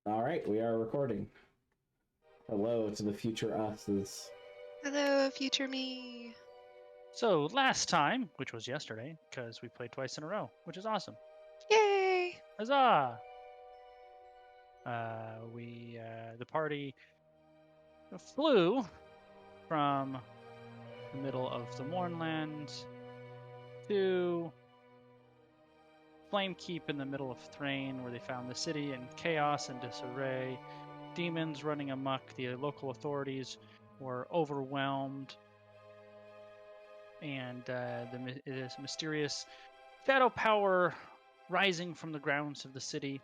All right, we are recording. Hello to the future us's. Hello, future me. So last time, which was yesterday, because we played twice in a row, which is awesome. Yay! Huzzah! The party flew from the middle of the Mournland to Flame Keep in the middle of Thrain, where they found the city in chaos and disarray. Demons running amok. The local authorities were overwhelmed. And this mysterious shadow power rising from the grounds of the city.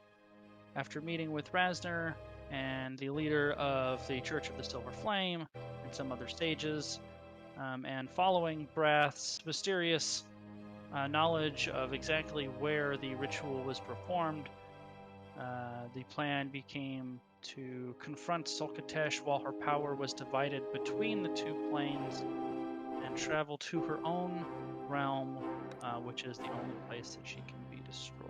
After meeting with Rasner and the leader of the Church of the Silver Flame and some other sages, and following Brath's mysterious knowledge of exactly where the ritual was performed, the plan became to confront Solkatesh while her power was divided between the two planes and travel to her own realm, which is the only place that she can be destroyed.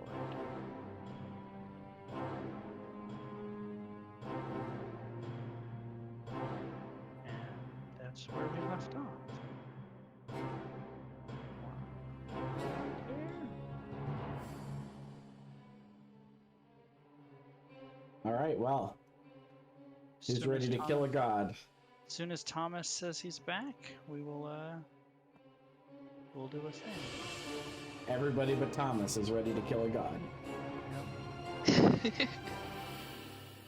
And that's where we left off. All right, well, he's ready to kill a god. As soon as Thomas says he's back, we'll do a thing. Everybody but Thomas is ready to kill a god.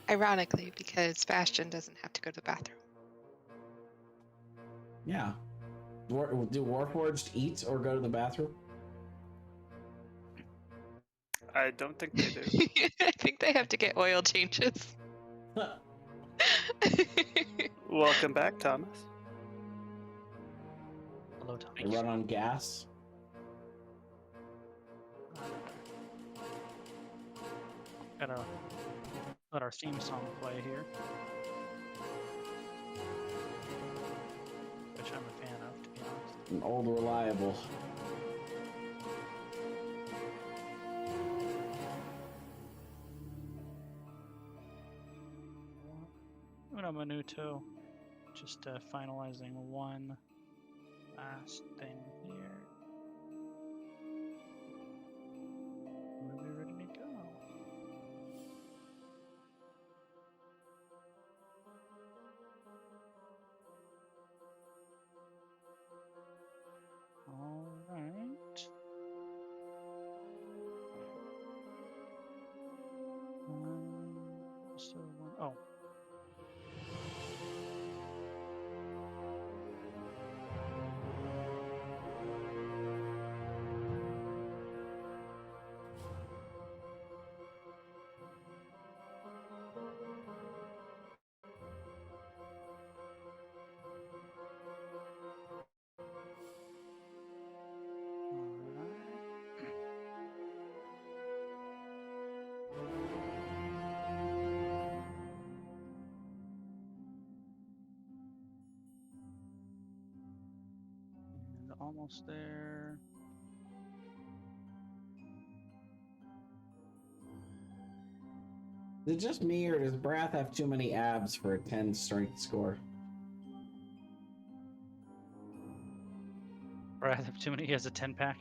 Ironically, because Bastion doesn't have to go to the bathroom. Yeah. Do Warforged eat or go to the bathroom? I don't think they do. I think they have to get oil changes. Welcome back, Thomas. Hello, Thomas. They run on gas. Gotta let our theme song play here, which I'm a fan of, to be honest. An old reliable. Uno minuto. Just finalizing one last thing here. We'll be ready to go. All right. Oh. And almost there. Is it just me, or does Brath have too many abs for a 10 strength score? Brad have too many. He has a 10-pack.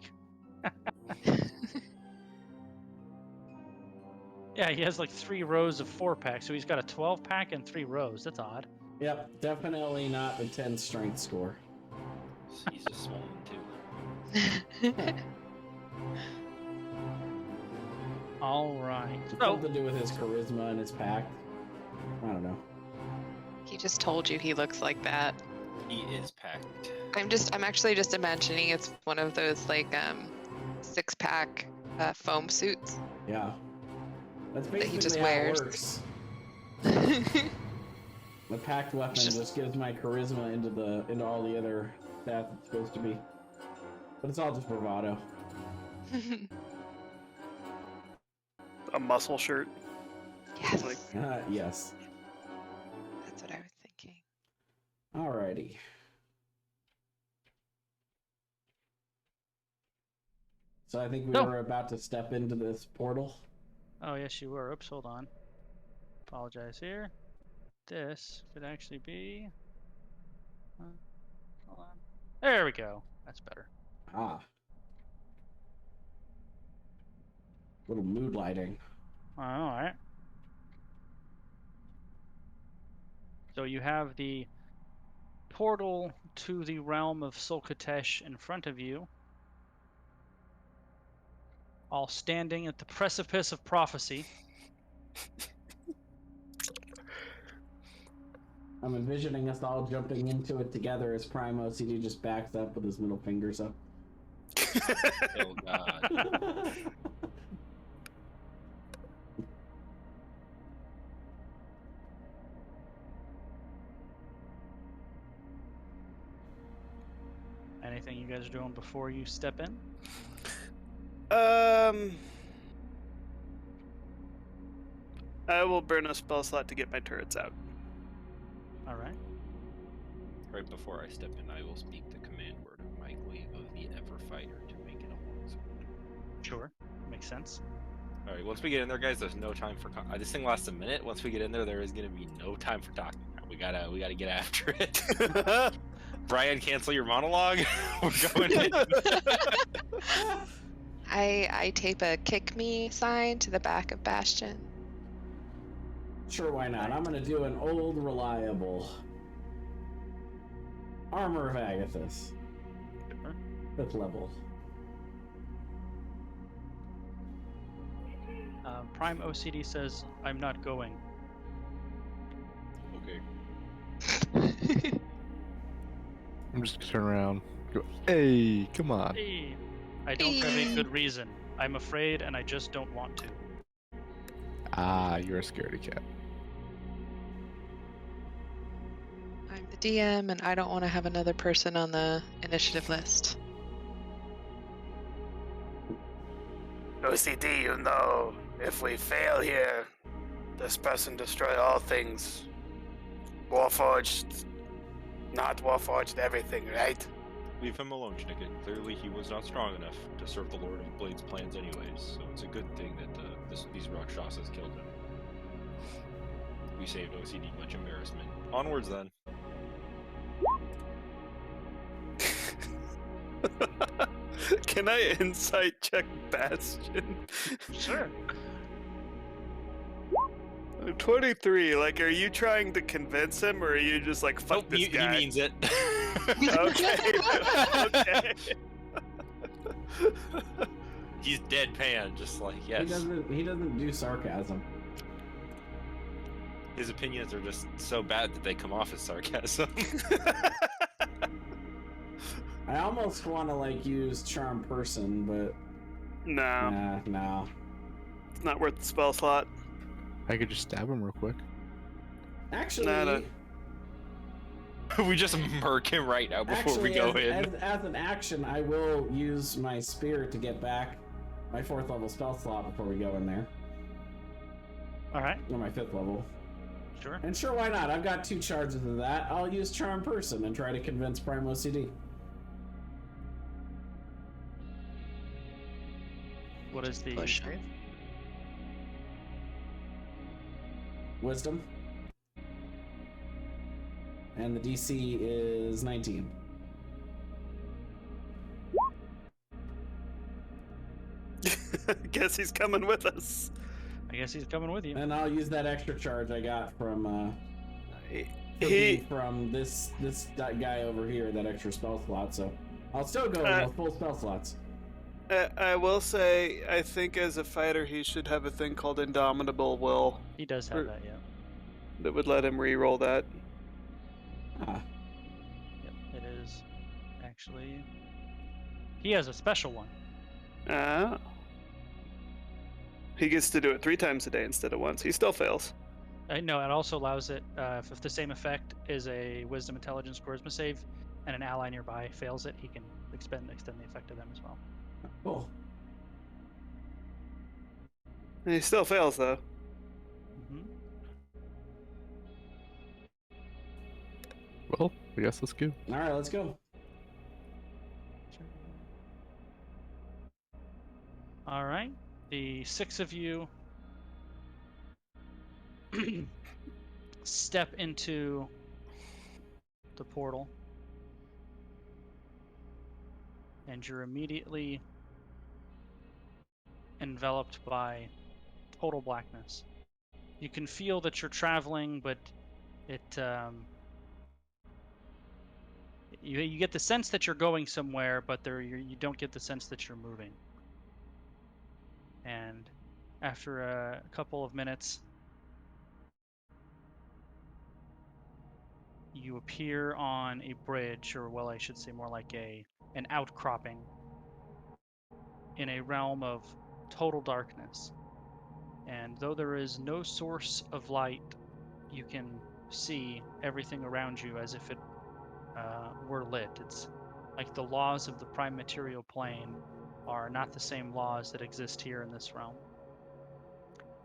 Yeah, he has like 3 rows of 4-packs, so he's got a 12-pack and 3 rows. That's odd. Yep, definitely not the 10 strength score. He's a small one, too. All right. Something to do with his charisma and his pack. I don't know. He just told you he looks like that. He is packed. I'm actually just imagining it's one of those like 6-pack foam suits. Yeah. That's That he basically just how wears. it works. The packed weapon just gives my charisma into all the other stats it's supposed to be. But it's all just bravado. A muscle shirt. Yes, Like, Yes. that's what I was thinking. Alrighty. So I think we were about to step into this portal. Oh, yes, you were. Oops, hold on. apologize here. This could actually be. Hold on. There we go. That's better. Ah. Little mood lighting. All right. So you have the portal to the realm of Solkatesh in front of you, all standing at the precipice of prophecy. I'm envisioning us all jumping into it together as Prime OCD just backs up with his middle fingers up. Oh god. Anything you guys are doing before you step in? I will burn a spell slot to get my turrets out. All right. Right before I step in, I will speak the command word of my glaive of the Everfighter to make it a longsword. Sure. Makes sense. All right, once we get in there, guys, there's no time for this thing lasts a minute. Once we get in there, there is going to be no time for talking. We gotta get after it. Brian, cancel your monologue. We're going in. I tape a kick me sign to the back of Bastion. Sure, why not? I'm gonna do an old reliable Armor of Agathis. Sure. 5th level. Prime OCD says, I'm not going. Okay. I'm just gonna turn around. Go, hey, come on. Hey, I don't have a good reason. I'm afraid and I just don't want to. Ah, you're a scaredy cat. I'm the DM and I don't want to have another person on the initiative list. OCD, you know, if we fail here, this person destroy all things. Warforged, not Warforged, everything, right? Leave him alone, Schnicket. Clearly, he was not strong enough to serve the Lord of Blade's plans anyways, so it's a good thing that these Rakshasas killed him. We saved OCD much embarrassment. Onwards, then. Can I insight check Bastion? Sure. 23, like, are you trying to convince him, or are you just like, fuck Nope, this he guy? means it. Okay. Okay. He's deadpan, just like, yes. He doesn't do sarcasm. His opinions are just so bad that they come off as sarcasm. I almost want to like use Charm Person, but No, nah. it's not worth the spell slot. I could just stab him real quick. Actually, No. We just murk him right now before we go in. As an action, I will use my spear to get back my 4th level spell slot before we go in there. All right. Or my 5th level. Sure. And sure, why not? I've got 2 charges of that. I'll use Charm Person and try to convince Prime OCD. What is the Push. save? Wisdom. And the DC is 19. Guess he's coming with us. I guess he's coming with you. And I'll use that extra charge I got from He from this guy over here, that extra spell slot. So I'll still go with full spell slots. I will say, I think as a fighter, he should have a thing called Indomitable Will He does have that, yeah. that would let him re-roll that. Ah, Yep, it is actually. He has a special one. Ah. He gets to do it 3 times a day instead of once. He still fails. No, it also allows it if the same effect is a Wisdom, Intelligence, Charisma save, and an ally nearby fails it, he can extend the effect to them as well. cool. And he still fails, though. Mm-hmm. Well, I guess let's go. All right, let's go. All right, the 6 of you step into the portal, and you're immediately enveloped by total blackness. You can feel that you're traveling, but you get the sense that you're going somewhere, but you don't get the sense that you're moving. And after a couple of minutes, you appear on a bridge, or well, I should say more like an outcropping in a realm of total darkness. And though there is no source of light, you can see everything around you as if it were lit. It's like the laws of the prime material plane are not the same laws that exist here in this realm.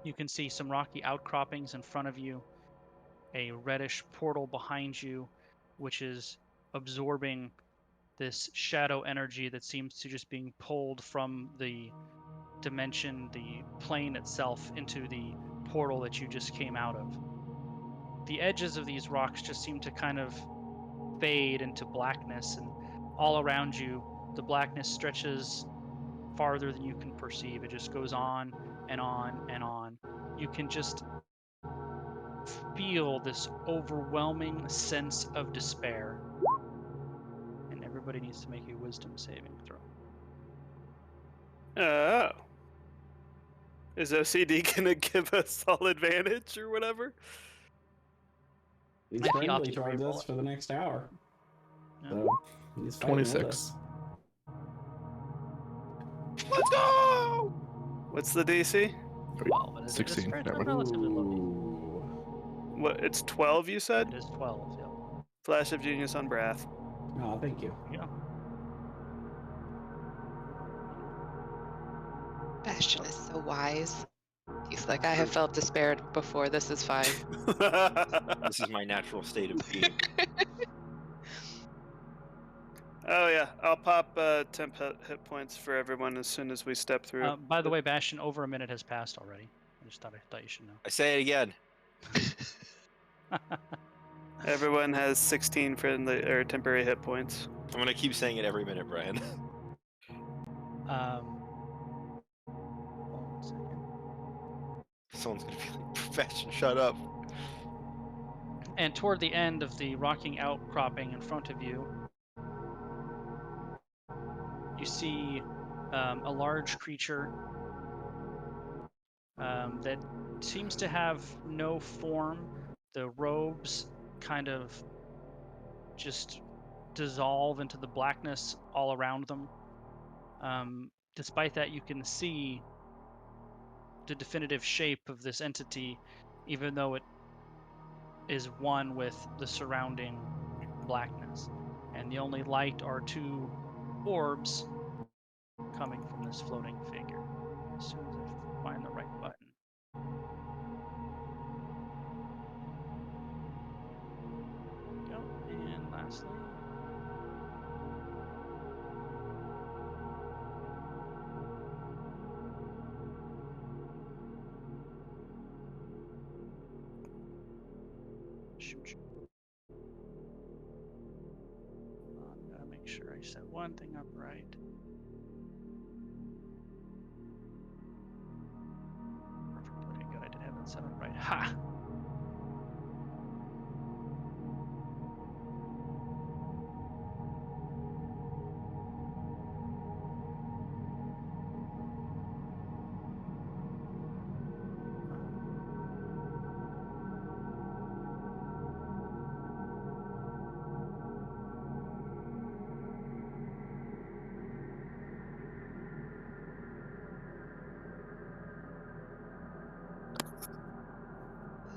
You can see some rocky outcroppings in front of you, a reddish portal behind you, which is absorbing this shadow energy that seems to just being pulled from the dimension, the plane itself, into the portal that you just came out of. The edges of these rocks just seem to kind of fade into blackness, and all around you, the blackness stretches farther than you can perceive. It just goes on and on and on. You can just feel this overwhelming sense of despair. And everybody needs to make a wisdom saving throw. Oh. Is OCD gonna give us all advantage or whatever? He's Might be friendly opted to towards re-roll us it. for the next hour. Yeah. So he's fighting with 26. us. Let's go! What's the DC? 12. It is 16, it's that one. relatively low. Ooh. What? It's 12, you said? It is 12, yeah. Flash of Genius on Brath. Oh, thank you. Yeah. Bastion is so wise. He's like, I have felt despair before. This is fine. This is my natural state of being. Oh yeah, I'll pop 10 hit points for everyone as soon as we step through. By the way, Bastion, over a minute has passed already. I thought you should know. I say it again. Everyone has 16 friendly or temporary hit points. I'm gonna keep saying it every minute, Brian. Hold on a second. Someone's gonna be like, "Profession, shut up." And toward the end of the rocking outcropping in front of you, you see a large creature that seems to have no form. The robes kind of just dissolve into the blackness all around them. Despite that, you can see the definitive shape of this entity, even though it is one with the surrounding blackness. And the only light are two orbs coming from this floating figure. As soon as I find the right button. Go. And lastly, shoot. Gotta make sure I set one thing up right. Perfect. Okay, good. I did have that set up right. Ha!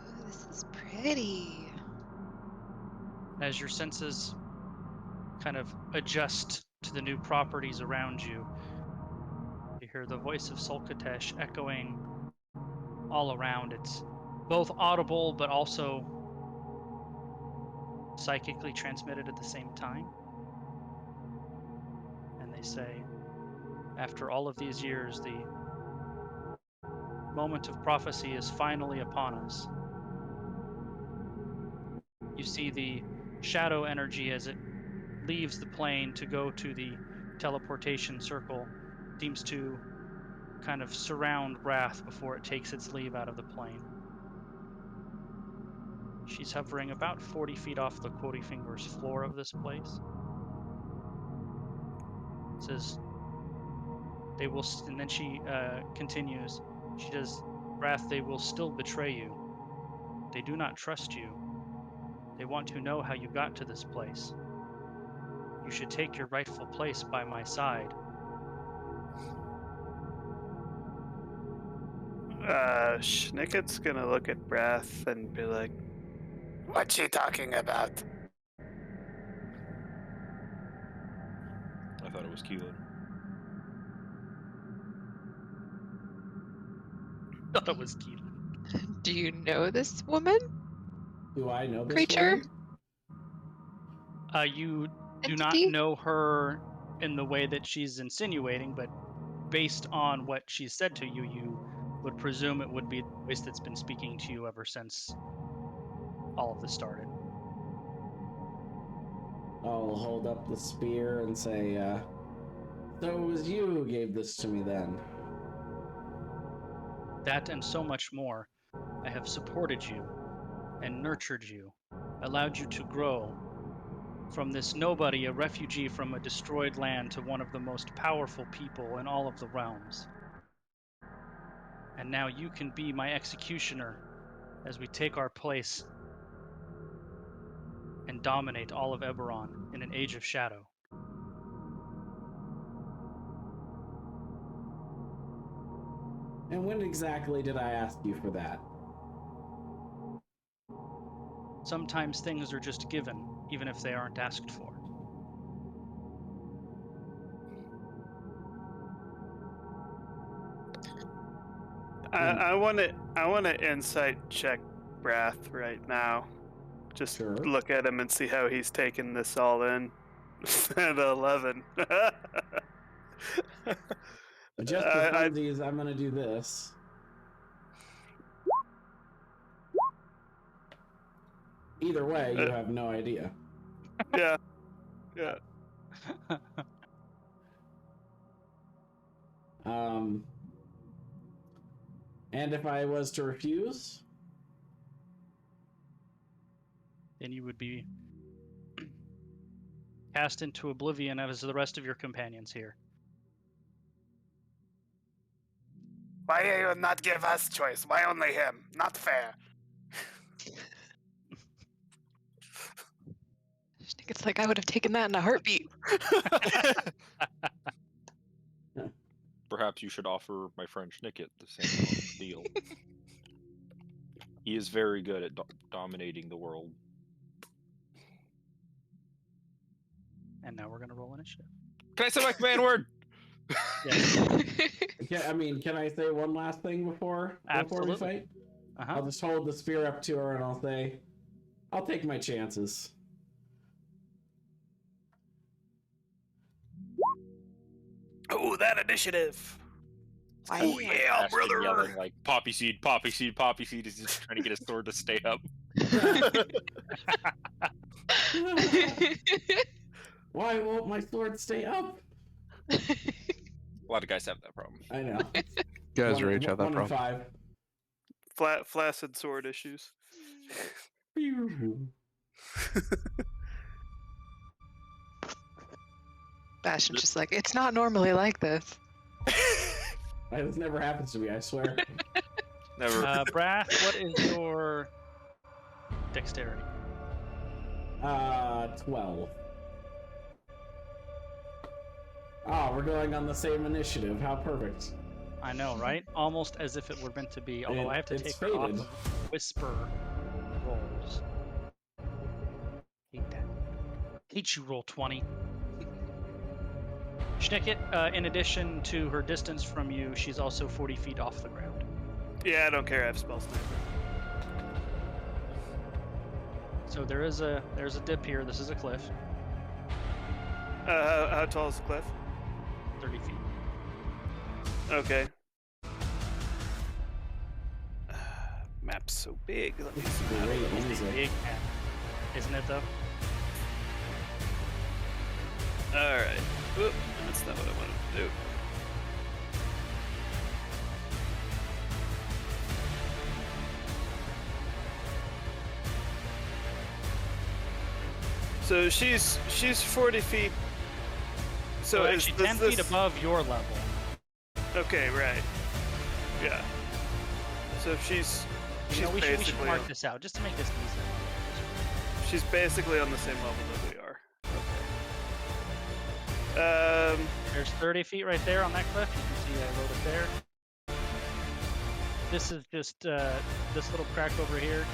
Ooh, this is pretty. As your senses kind of adjust to the new properties around you, you hear the voice of Solkatesh echoing all around. It's both audible but also psychically transmitted at the same time. And they say, after all of these years, the moment of prophecy is finally upon us. You see the shadow energy as it leaves the plane to go to the teleportation circle seems to kind of surround Wrath before it takes its leave out of the plane. She's hovering about 40 feet off the Quody Fingers floor of this place. It says, they will, and then she continues. She does, Wrath, they will still betray you. They do not trust you. They want to know how you got to this place. You should take your rightful place by my side. Schnicket's gonna look at Brath and be like, What's she talking about? I thought it was Keelan. That was cute. Do you know this woman? Do I know this Creature? woman? You do not Entity? know her in the way that she's insinuating, but based on what she's said to you, you would presume it would be the voice that's been speaking to you ever since all of this started. I'll hold up the spear and say, so it was you who gave this to me then. That and so much more. I have supported you and nurtured you, allowed you to grow from this nobody, a refugee from a destroyed land, to one of the most powerful people in all of the realms. And now you can be my executioner as we take our place and dominate all of Eberron in an age of shadow. And when exactly did I ask you for that? Sometimes things are just given, even if they aren't asked for. I want to insight check Brath right now. Just Sure. look at him and see how he's taking this all in. At 11. Just for funsies, I'm gonna do this. Either way, you have no idea. Yeah. And if I was to refuse? Then you would be cast into oblivion as the rest of your companions here. Why do you not give us choice? Why only him? Not fair. It's like I would have taken that in a heartbeat. Perhaps you should offer my friend Schnicket the same deal. He is very good at dominating the world. And now we're going to roll initiative. Can I say my command word? Yeah. Can I say one last thing before we Absolutely. fight? Uh-huh. I'll just hold the spear up to her and I'll say, I'll take my chances. Oh, that initiative. Oh yeah, Ashton brother. yelling like poppy seed, poppy seed, poppy seed. Is just trying to get his sword to stay up. Why won't my sword stay up? A lot of guys have that problem. I know. Guys rage have that one in problem. 5. Flaccid sword issues. Bastion's just like, it's not normally like this. This never happens to me, I swear. Never. Brath, what is your dexterity? 12. Oh, we're going on the same initiative. How perfect. I know, right? Almost as if it were meant to be, although I have to It's take her off fated. of whisper rolls. Hate that. Hate you, roll 20. Schnicket, in addition to her distance from you, she's also 40 feet off the ground. Yeah, I don't care. I have spell sniper. So there's a dip here. This is a cliff, How tall is the cliff? 30 feet. Okay. Map's so big. Let me see. Great It's a music. big map. isn't it though? Alright. Oop, that's not what I wanted to do. So she's 40 feet. So So is actually 10 feet above your level. Okay, right. Yeah. So if she's You know, we should basically mark this out just to make this easier. she's basically on the same level that we are. Okay. There's 30 feet right there on that cliff. You can see I wrote it there. This is just this little crack over here.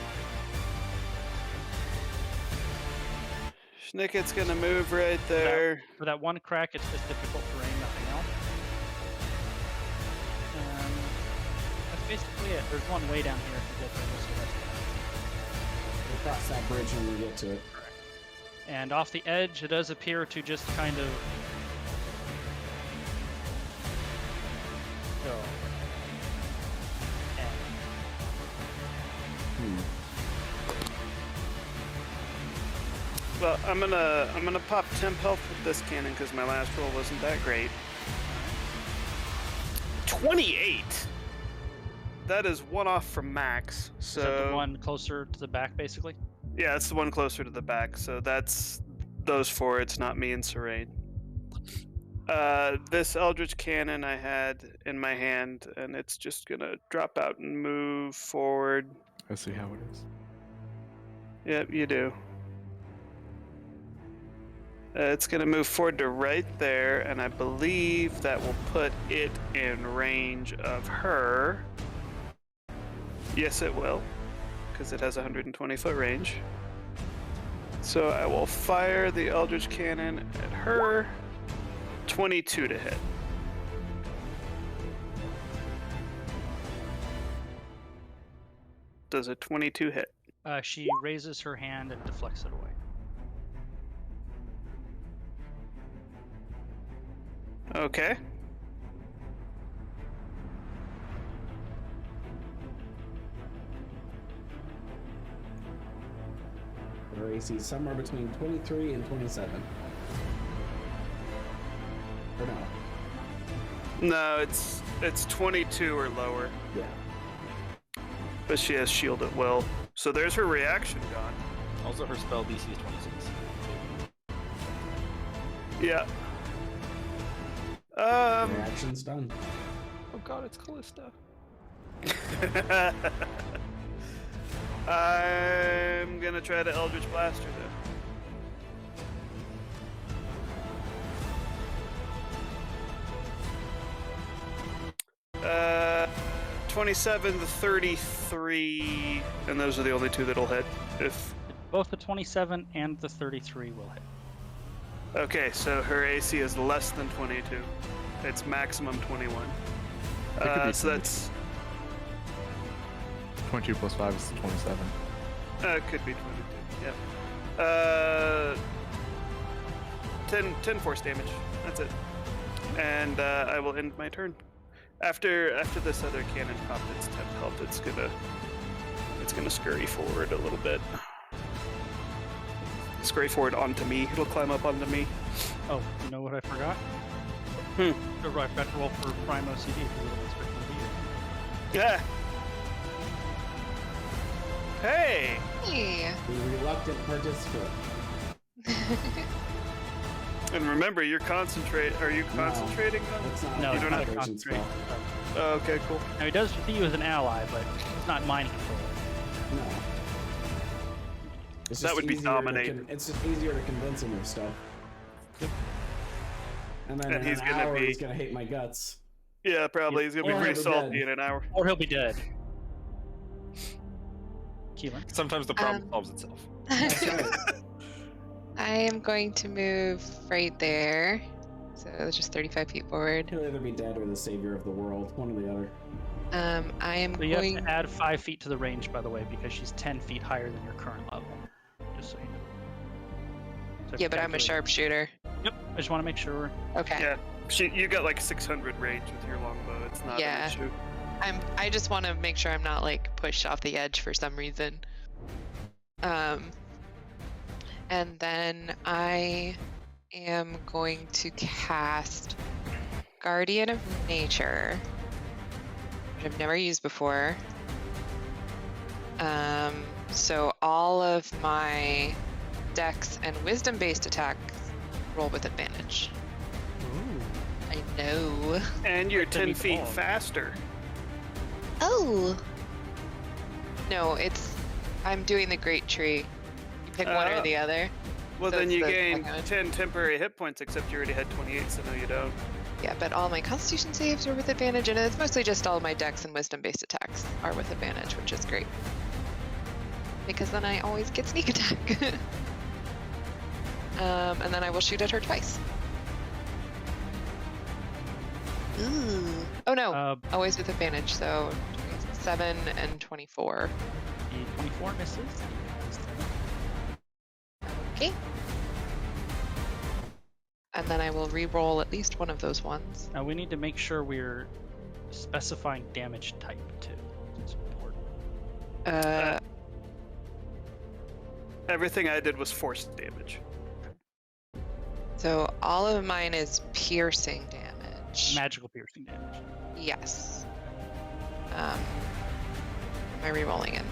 Schnicket's gonna move right there. For that one crack, it's just difficult terrain, nothing else. That's basically it. There's one way down here if you get there. So that's We'll cross that bridge when we get to it. and off the edge, it does appear to just kind of go. And Well, I'm gonna pop temp health with this cannon because my last roll wasn't that great. 28. That is one off from max. So is that the one closer to the back, basically? yeah, it's the one closer to the back. So that's those four. It's not me and Serene. This Eldritch Cannon I had in my hand, and it's just gonna drop out and move forward. I see how it is. Yep, you do. It's going to move forward to right there, and I believe that will put it in range of her. Yes, it will, because it has 120-foot range. So I will fire the Eldritch Cannon at her. 22 to hit. Does a 22 hit? She raises her hand and deflects it away. Okay. Her AC is somewhere between 23 and 27. Or no? No, it's 22 or lower. Yeah. But she has shield at will. So there's her reaction gone. Also, her spell DC is 26. Yeah. Reaction's done. Oh god, it's Callista. I'm gonna try to Eldritch Blast her though. 27 to 33, and those are the only two that'll hit. If Both the 27 and the 33 will hit. okay, so her AC is less than 22. It's maximum 21. could be So that's 22 plus 5 is 27. it could be 22. Yeah. 10 force damage. That's it. And I will end my turn. After this other cannon popped its temp health, it's gonna scurry forward a little bit. Scurry forward onto me. It'll climb up onto me. Oh, you know what I forgot? Hmm. I forgot to roll for Prime OCD if you would have expected to be here. Yeah. Hey. Hey. The reluctant participant. And remember, you're concentrate. Are you concentrating on? It's not No, a it's not a concentration concentrate. spell. Oh, okay, cool. Now, he does see you as an ally, but it's not mind control. No. It's That just would be easier to dominate. it's just easier to convince him of stuff. And then And in he's an gonna hour, be- he's gonna hate my guts. Yeah, probably. He's gonna be Or pretty he'll be salty dead. in an hour. Or he'll be dead. Keelan? Sometimes the problem solves itself. That's right. I am going to move right there. So it's just 35 feet forward. He'll either be dead or the savior of the world. One or the other. I am So you have going. to add 5 feet to the range, by the way, because she's 10 feet higher than your current level. Just so you know. So Yeah, but I'm a calculate- sharpshooter. Yep, I just want to make sure. Okay. Yeah. You got like 600 range with your longbow. It's not Yeah. an issue. I just want to make sure I'm not like pushed off the edge for some reason. And then I am going to cast Guardian of Nature, which I've never used before. So all of my Dex and Wisdom-based attacks roll with advantage. Ooh. I know. And you're Like the 10 feet meatball. faster. Oh. No, I'm doing the Great Tree. You pick one or Oh. the other. Well, So then it's you the gain second one. 10 temporary hit points, except you already had 28, so no, you don't. Yeah, but all my Constitution saves are with advantage, and it's mostly just all my Dex and Wisdom-based attacks are with advantage, which is great. Because then I always get sneak attack. And then I will shoot at her twice. Ooh. Oh no, always with advantage, so 27 and 24. The 24 misses. Okay. And then I will re-roll at least one of those ones. Now we need to make sure we're specifying damage type too. It's important. Everything I did was force damage. So all of mine is piercing damage. Magical piercing damage. Yes. Am I re-rolling in?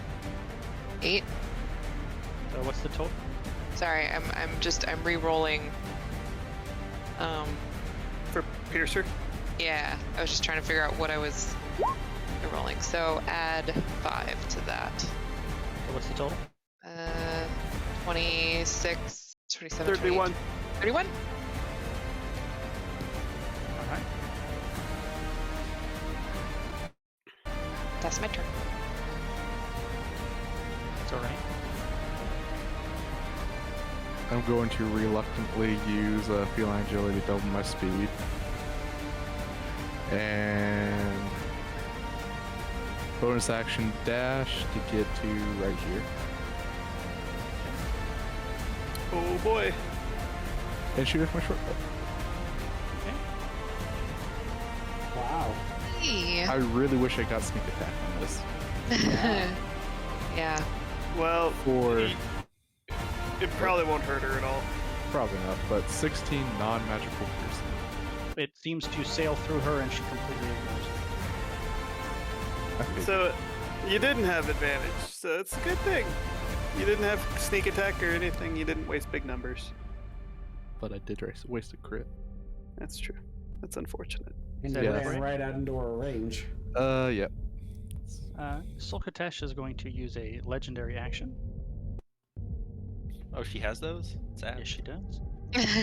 8? So what's the total? Sorry, I'm re-rolling. For Piercer? Yeah, I was just trying to figure out what I was re-rolling. So add 5 to that. So what's the total? 26, 27, 31. 31? All right. That's my turn. It's all right. I'm going to reluctantly use feline agility to double my speed. And bonus action dash to get to right here. Oh boy. And shoot with my short bow. Wow. Hey. I really wish I got sneak attack on this. Yeah. Well, For it probably won't hurt her at all. probably not, but 16 non-magical piercing. It seems to sail through her and she completely ignores it. Okay. So, you didn't have advantage, so it's a good thing. You didn't have sneak attack or anything, you didn't waste big numbers. But I did waste a crit. That's true. That's unfortunate. And that you right? ran right out into her range. Yeah. Sulkatesh is going to use a legendary action. Oh, she has those? Sad. Yes, she does.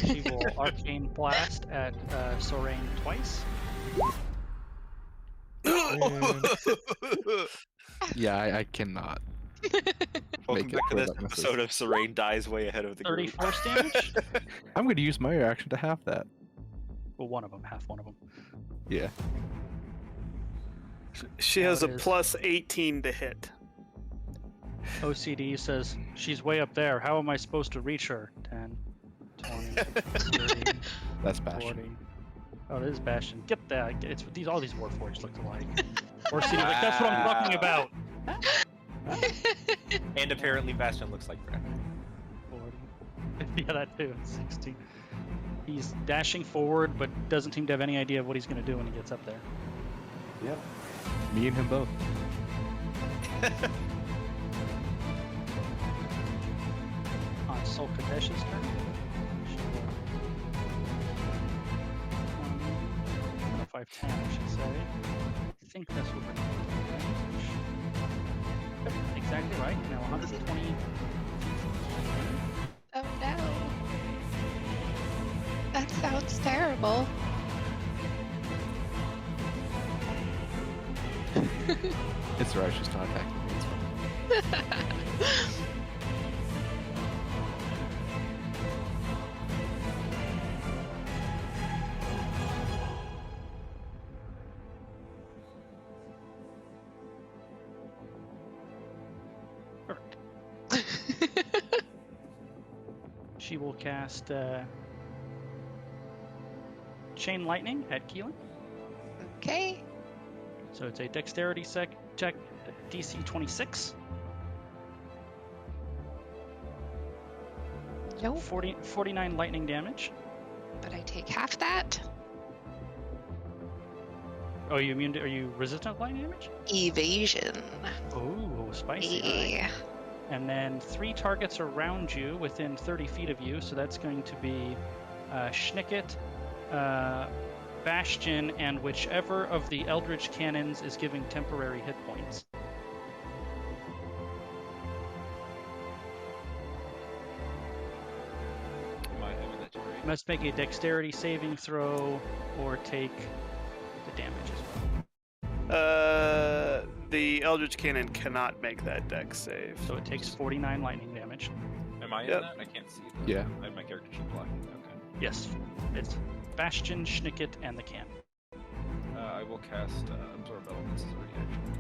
She will arcane blast at Sorain twice. Yeah, I cannot. Welcome Make it back to where this that misses. episode of Serene dies way ahead of the Thirty group. force damage. I'm going to use my reaction to have that. Well, one of them, half one of them. Yeah. She has a That is- plus 18 to hit. OCD says she's way up there. How am I supposed to reach her? 10, 20, 30, That's Bastion. 40. Oh, it is Bastion. Get that. It's all these Warforged look alike. OCD like that's what I'm talking about. And apparently Bastion looks like Brad. 40. Yeah, that too. 16. He's dashing forward, but doesn't seem to have any idea of what he's going to do when he gets up there. Yep. Me and him both. On Sulkatesh's turn. She will. 510, I should say. I think this will bring it to range. Yep, exactly right. Now 120. Oh no. That sounds terrible. It's alright, she's not attacking me. It's fine. She will cast Chain Lightning at Keelan. Okay. So it's a dexterity check, DC 26. Nope. 49 lightning damage. But I take half that. Oh, are you resistant to lightning damage? Evasion. Oh, spicy. All right. Yeah. And then 3 targets around you within 30 feet of you. So that's going to be Schnicket, Bastion, and whichever of the Eldritch Cannons is giving temporary hit points. Am I having that right? Must make a dexterity saving throw or take the damage as well. The Eldritch Cannon cannot make that dex save. So it takes 49 lightning damage. Am I Yep. in that? I can't see that. Yeah. I have my character sheet blocking. Okay. Yes, it's Bastion, Schnicket, and the cannon. I will cast Absorb Elements as a reaction.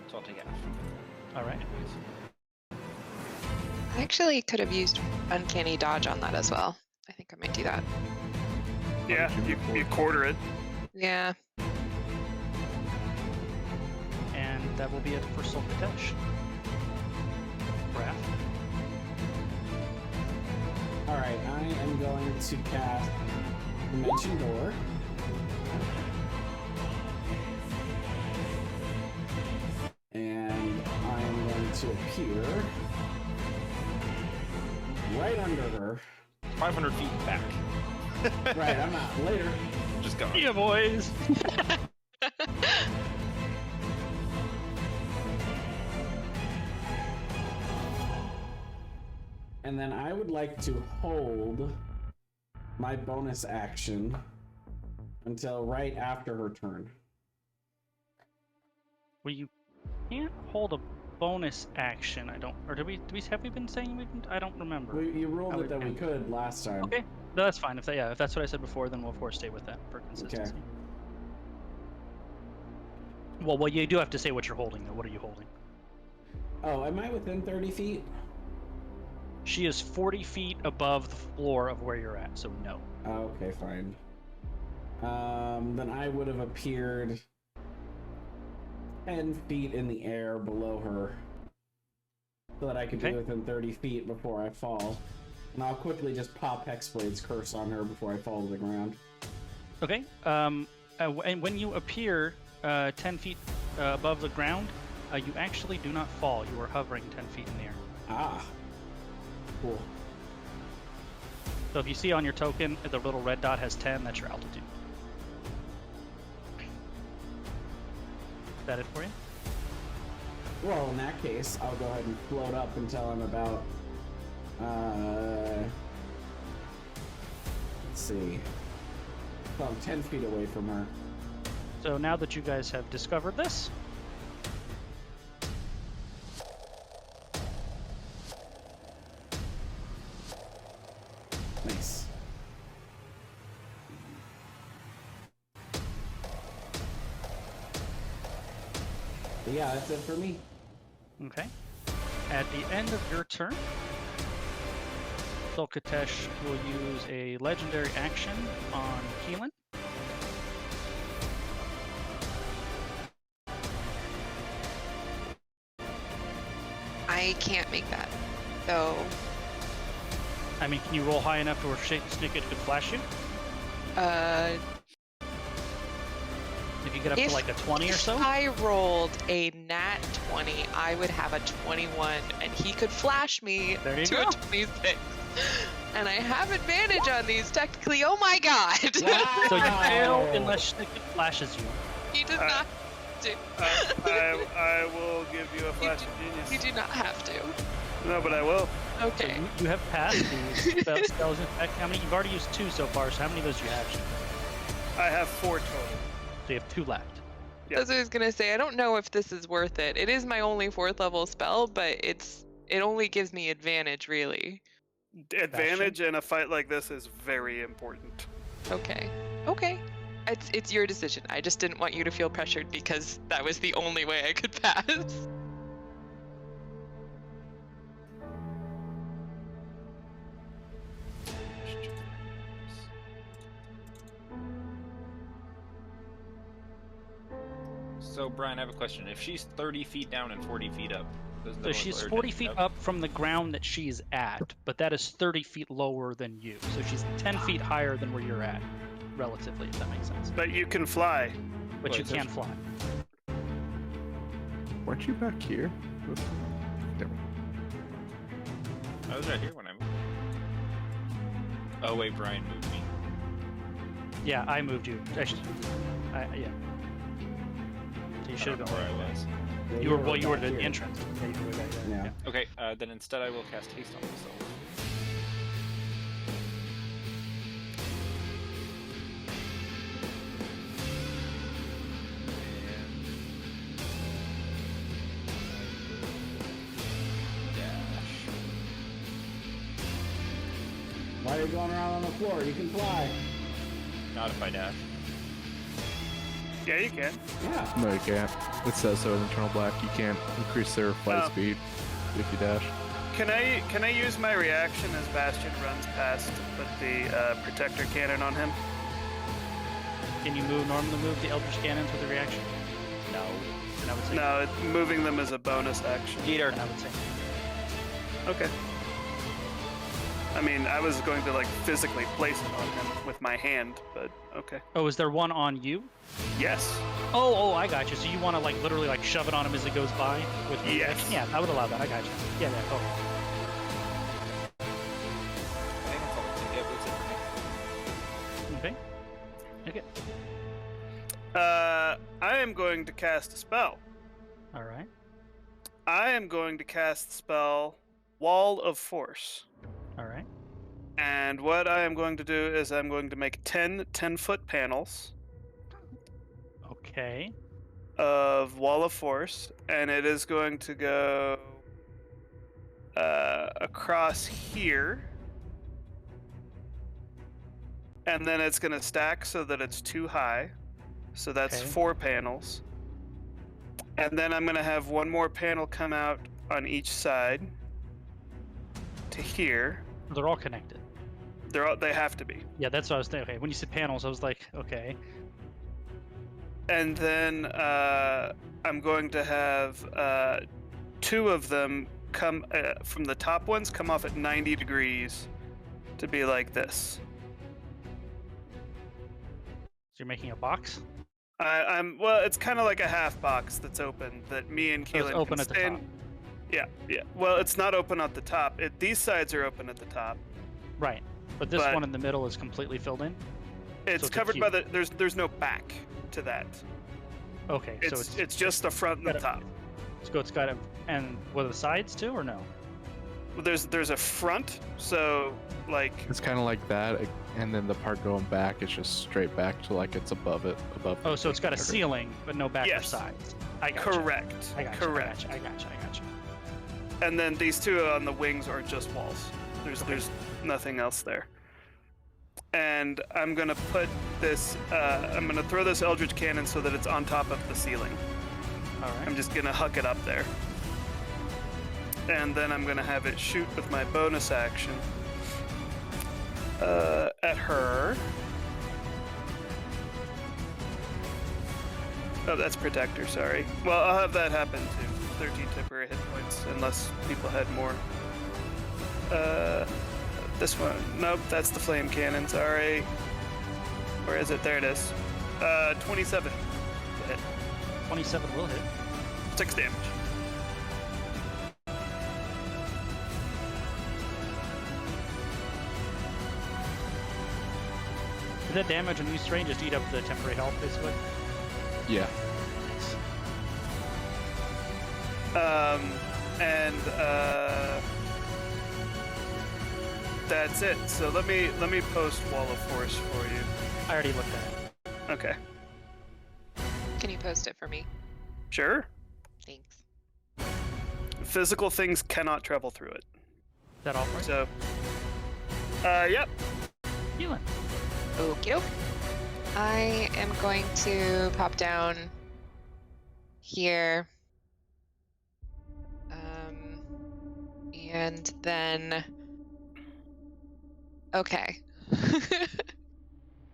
So I'll take half. All right. I actually could have used Uncanny Dodge on that as well. I think I might do that. Yeah, you quarter it. Yeah. And that will be it for Solkatesh. Raph. Alright, I am going to cast Dimension Door. And I am going to appear right under her. 500 feet back. Right, I'm out. Later. Just gone. Yeah, boys. And then I would like to hold my bonus action until right after her turn. Well, you can't hold a bonus action. I don't. Or have we been saying we can? I don't remember. You ruled How it that we could last time. Okay, no, that's fine. If that's what I said before, then we'll of course stay with that for consistency. Okay. Well, you do have to say what you're holding, though. What are you holding? Oh, am I within 30 feet? She is 40 feet above the floor of where you're at, so no. Okay, fine. Then I would have appeared 10 feet in the air below her so that I could be within 30 feet before I fall. And I'll quickly just pop Hexblade's Curse on her before I fall to the ground. Okay. And when you appear 10 feet above the ground, you actually do not fall. You are hovering 10 feet in the air. Ah. Cool. So if you see on your token, the little red dot has 10, that's your altitude. Is that it for you? Well, in that case, I'll go ahead and float up until I'm about, let's see. Well, I'm 10 feet away from her. So now that you guys have discovered this, Nice. But yeah, that's it for me. okay. At the end of your turn, Solkatesh will use a legendary action on Keelan. I can't make that. So, I mean, can you roll high enough to where Snicket could flash you? If you get up to like a 20 or so? If I rolled a nat 20, I would have a 21, and he could flash me There you to go. a 26. And I have advantage on these, technically. Oh my god! So you fail unless Snicket flashes you. He does not do. I will give you a flash of You genius. do not have to. No, but I will. So Okay. you have passed these spells. In fact, how many? You've already used 2 so far, so how many of those do you have? Snicket? I have 4 total. So you have 2 left. Yeah. That's what I was gonna say. I don't know if this is worth it. It is my only 4th level spell, but it only gives me advantage, really. Advantage in a fight like this is very important. Okay. Okay. It's your decision. I just didn't want you to feel pressured because that was the only way I could pass. So, Brian, I have a question. If she's 30 feet down and 40 feet up, Doesn't So everyone she's already 40 feet have- up from the ground that she's at, but that is 30 feet lower than you. So she's 10 feet higher than where you're at, relatively, if that makes sense. But you can fly. But Well, you it says- can fly. Weren't you back here? Never. I was right here when I moved. Oh wait, Brian moved me. Yeah, I moved you. Yeah. So you should have I been don't know where I was. Yeah, You were well. You were at back the here. entrance. Yeah, you were way back there. Yeah. Okay, then instead I will cast haste on myself. And dash. Why are you going around on the floor? You can fly. Not if I dash. Yeah, you can. Yeah. No, you can't. It says so in Eternal Black. You can't increase their flight Oh. speed if you dash. Can I use my reaction as Bastion runs past to put the protector cannon on him? Can you normally move the Eldritch Cannons with a reaction? No. Then I would say. No, moving them is a bonus action. Peter. Then I would say. Okay. I mean, I was going to like physically place it on him with my hand, but okay. Oh, is there one on you? Yes. Oh, I got you. So you want to like literally like shove it on him as it goes by? With your Yes. reaction? Yeah, I would allow that. I got you. Yeah, totally. I think that's all it's yeah, that's it for me. Okay. I am going to cast a spell. All right. I am going to cast the spell Wall of Force. All right. And what I am going to do is I'm going to make 10 10-foot panels Okay. of Wall of Force, and it is going to go across here. And then it's going to stack so that it's too high. So that's Okay. 4 panels. And then I'm going to have one more panel come out on each side to here. They're all connected. They have to be. Yeah, that's what I was thinking. Okay, when you said panels, I was like, okay. And then I'm going to have 2 of them come from the top ones come off at 90 degrees to be like this. So you're making a box? Well, it's kind of like a half box that's open that me and So it's Keelan open can at the stay in. top. Yeah. Well, it's not open at the top. These sides are open at the top. Right. But this But- one in the middle is completely filled in? It's it's a covered by cube. there's no back to that. Okay, so It's just the front and the got a- top. So it's got a, and what are the sides too, or no? Well, there's a front, so like It's kind of like that, and then the part going back is just straight back to like it's above it. Above. Oh, so it's got a Okay. ceiling, but no back or Yes. sides. I got correct. I got Correct. I got you. And then these 2 on the wings are just walls. There's nothing else there. And I'm gonna put this. I'm gonna throw this Eldritch Cannon so that it's on top of the ceiling. All right. I'm just gonna huck it up there. And then I'm gonna have it shoot with my bonus action at her. Oh, that's Protector, sorry. Well, I'll have that happen too. 13 temporary hit points, unless people had more. This one. Nope, that's the Flame Cannon, sorry. Where is it? There it is. 27 to hit. 27 will hit. 6 damage. Did that damage on use range just eat up the temporary health, basically? Yeah. And that's it. So let me post Wall of Force for you. I already looked at it. Okay. Can you post it for me? Sure. Thanks. Physical things cannot travel through it. Is that all for you? So, yep. Keelan. Okie doke. I am going to pop down here. And then. Okay.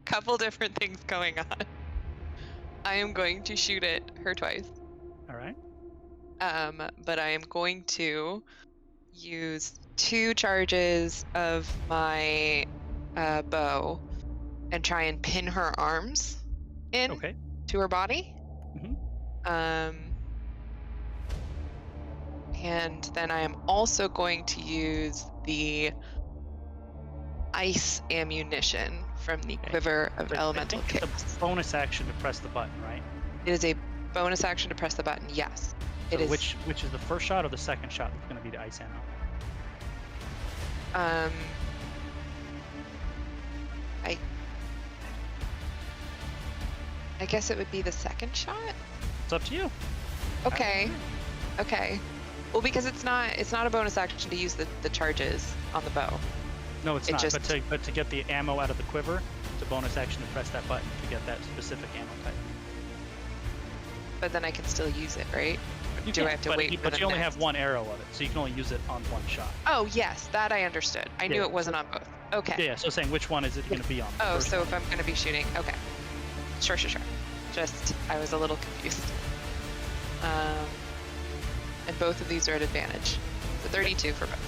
Couple different things going on. I am going to shoot at her twice. All right. But I am going to use 2 charges of my bow and try and pin her arms in Okay. to her body. And then I am also going to use the ice ammunition from the Quiver of So Elemental I think Kicks. it's a bonus action to press the button, right? It is a bonus action to press the button, yes. So It is. which is the first shot or the second shot that's going to be the ice ammo? I guess it would be the second shot? It's up to you. Okay. Okay. Well, because it's not a bonus action to use the charges on the bow. No, it's It not. just- But to get the ammo out of the quiver, it's a bonus action to press that button to get that specific ammo type. But then I can still use it, right? You Do I can, have to but, wait for but the you only next? have one arrow of it, so you can only use it on one shot. Oh, yes, that I understood. I knew Yeah, it wasn't on both. Okay. Yeah, so saying which one is it going to be on? the Oh, first so one. if I'm going to be shooting, okay. Sure. Just, I was a little confused. And both of these are at advantage. So 32 for both.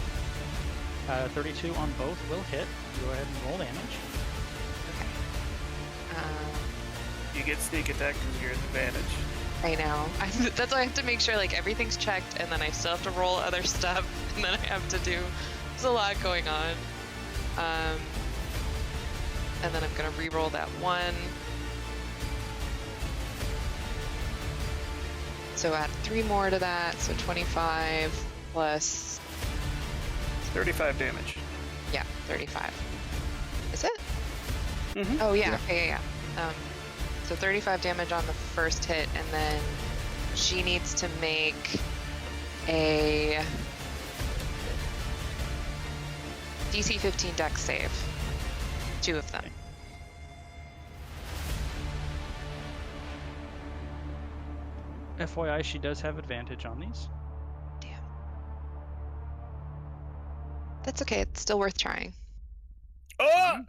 32 on both will hit. Go ahead and roll damage. Okay. You get sneak attack because you're at advantage. I know. That's why I have to make sure like everything's checked, and then I still have to roll other stuff, and then I have to do. There's a lot going on. And then I'm gonna re-roll that one. So add 3 more to that, so 25 plus, 35 damage. yeah, 35. Is it? Mhm. Oh yeah. Okay, yeah. So 35 damage on the first hit, and then she needs to make a DC 15 Dex save. 2 of them. FYI, she does have advantage on these. Damn. That's okay. It's still worth trying. Oh!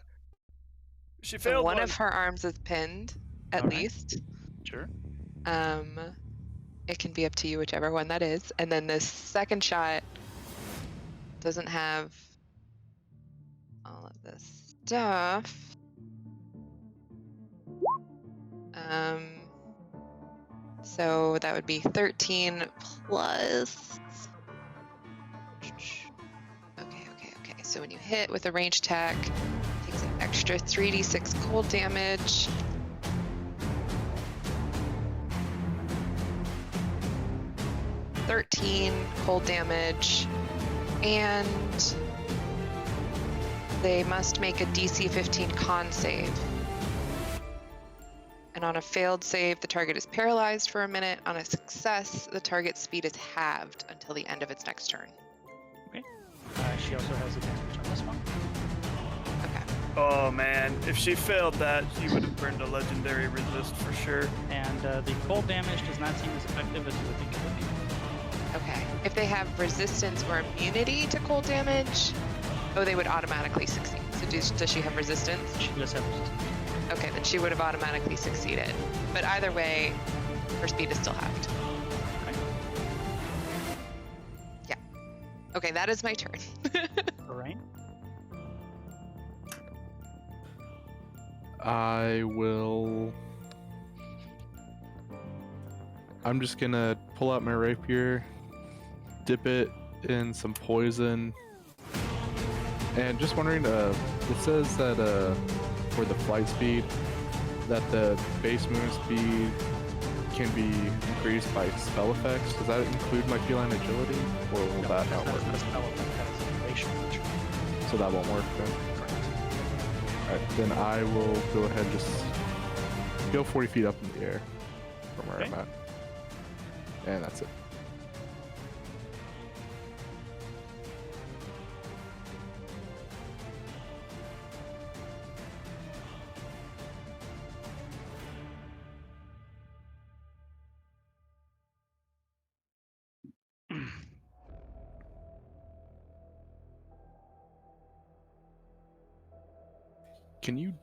She So failed one of her arms is pinned, at All right. least. Sure. It can be up to you, whichever one that is. And then the second shot doesn't have all of this stuff. So that would be 13 plus. Okay. So when you hit with a ranged attack, it takes an extra 3d6 cold damage. $13 cold damage, and they must make a DC 15 con save. And on a failed save, the target is paralyzed for a minute. On a success, the target's speed is halved until the end of its next turn. Okay. She also has advantage on this one. Okay. Oh man, if she failed that, she would have burned a legendary resist for sure. And the cold damage does not seem as effective as you would think it would be. Okay. If they have resistance or immunity to cold damage, they would automatically succeed. So does she have resistance? She does have resistance. Okay, then she would have automatically succeeded. But either way, her speed is still halved. Okay. Yeah. Okay, that is my turn. All right. I'm just gonna pull out my rapier, dip it in some poison, and just wondering, it says that for the flight speed, that the base movement speed can be increased by spell effects. Does that include my feline agility, or will No, that not that's work? not a spell effect, that's a duration feature. So that won't work then? Alright, then I will go ahead and just go 40 feet up in the air from where Okay. I'm at. And that's it. Can you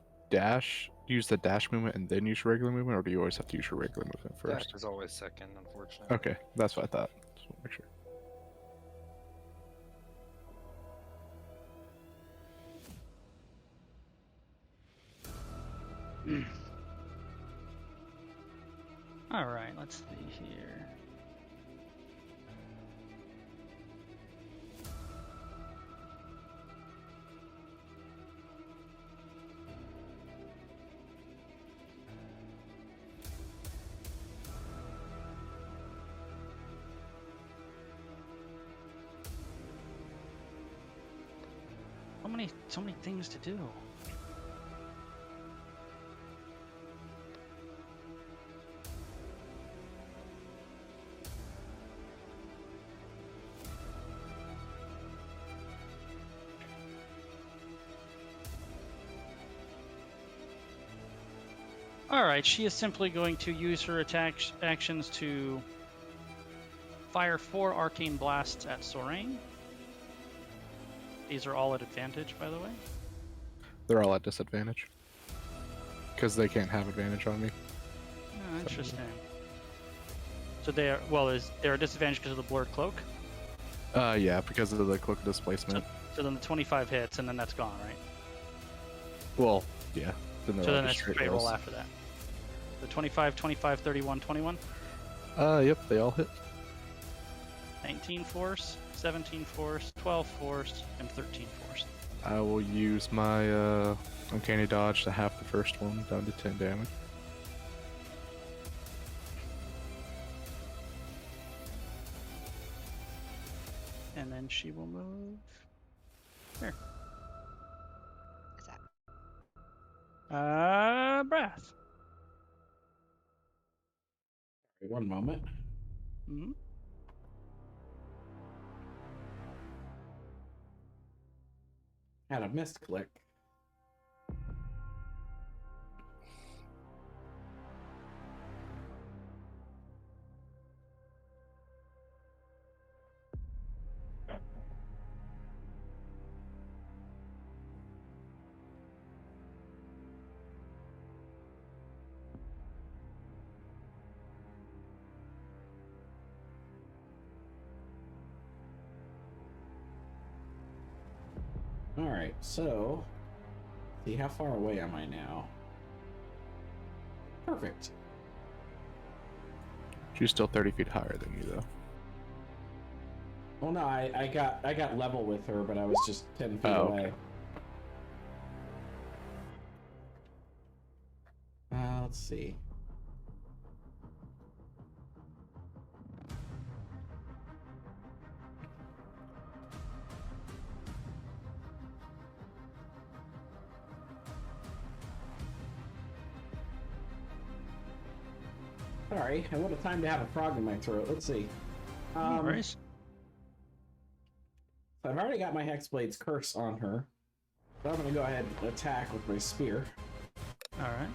use the dash movement and then use your regular movement, or do you always have to use your regular movement first? Dash is always second, unfortunately. Okay, that's what I thought. Just want to make sure. All right, let's see here. So many things to do. Alright, she is simply going to use her attack actions to fire 4 arcane blasts at Sorain. These are all at advantage, by the way. They're all at disadvantage. Because they can't have advantage on me. Oh, interesting. So they are, well, they're at disadvantage because of the blurred cloak? Yeah, because of the cloak displacement. So then the 25 hits, and then that's gone, right? Well, yeah. Then So then that's straight roll after that. The 25, 25, 31, 21? Yep, they all hit. 19 force, 17 force, 12 force, and 13 force. I will use my uncanny dodge to half the first one, down to 10 damage. And then she will move here. Is that? Breath. One moment. Mm-hmm. Had a missed click. Alright, so see how far away am I now? Perfect. She's still 30 feet higher than you, though. Well, no, I got level with her, but I was just 10 feet away. Okay. Let's see. Sorry, I would have time to have a frog in my throat. Let's see. No worries. So I've already got my Hexblade's curse on her. So I'm going to go ahead and attack with my spear. Alright.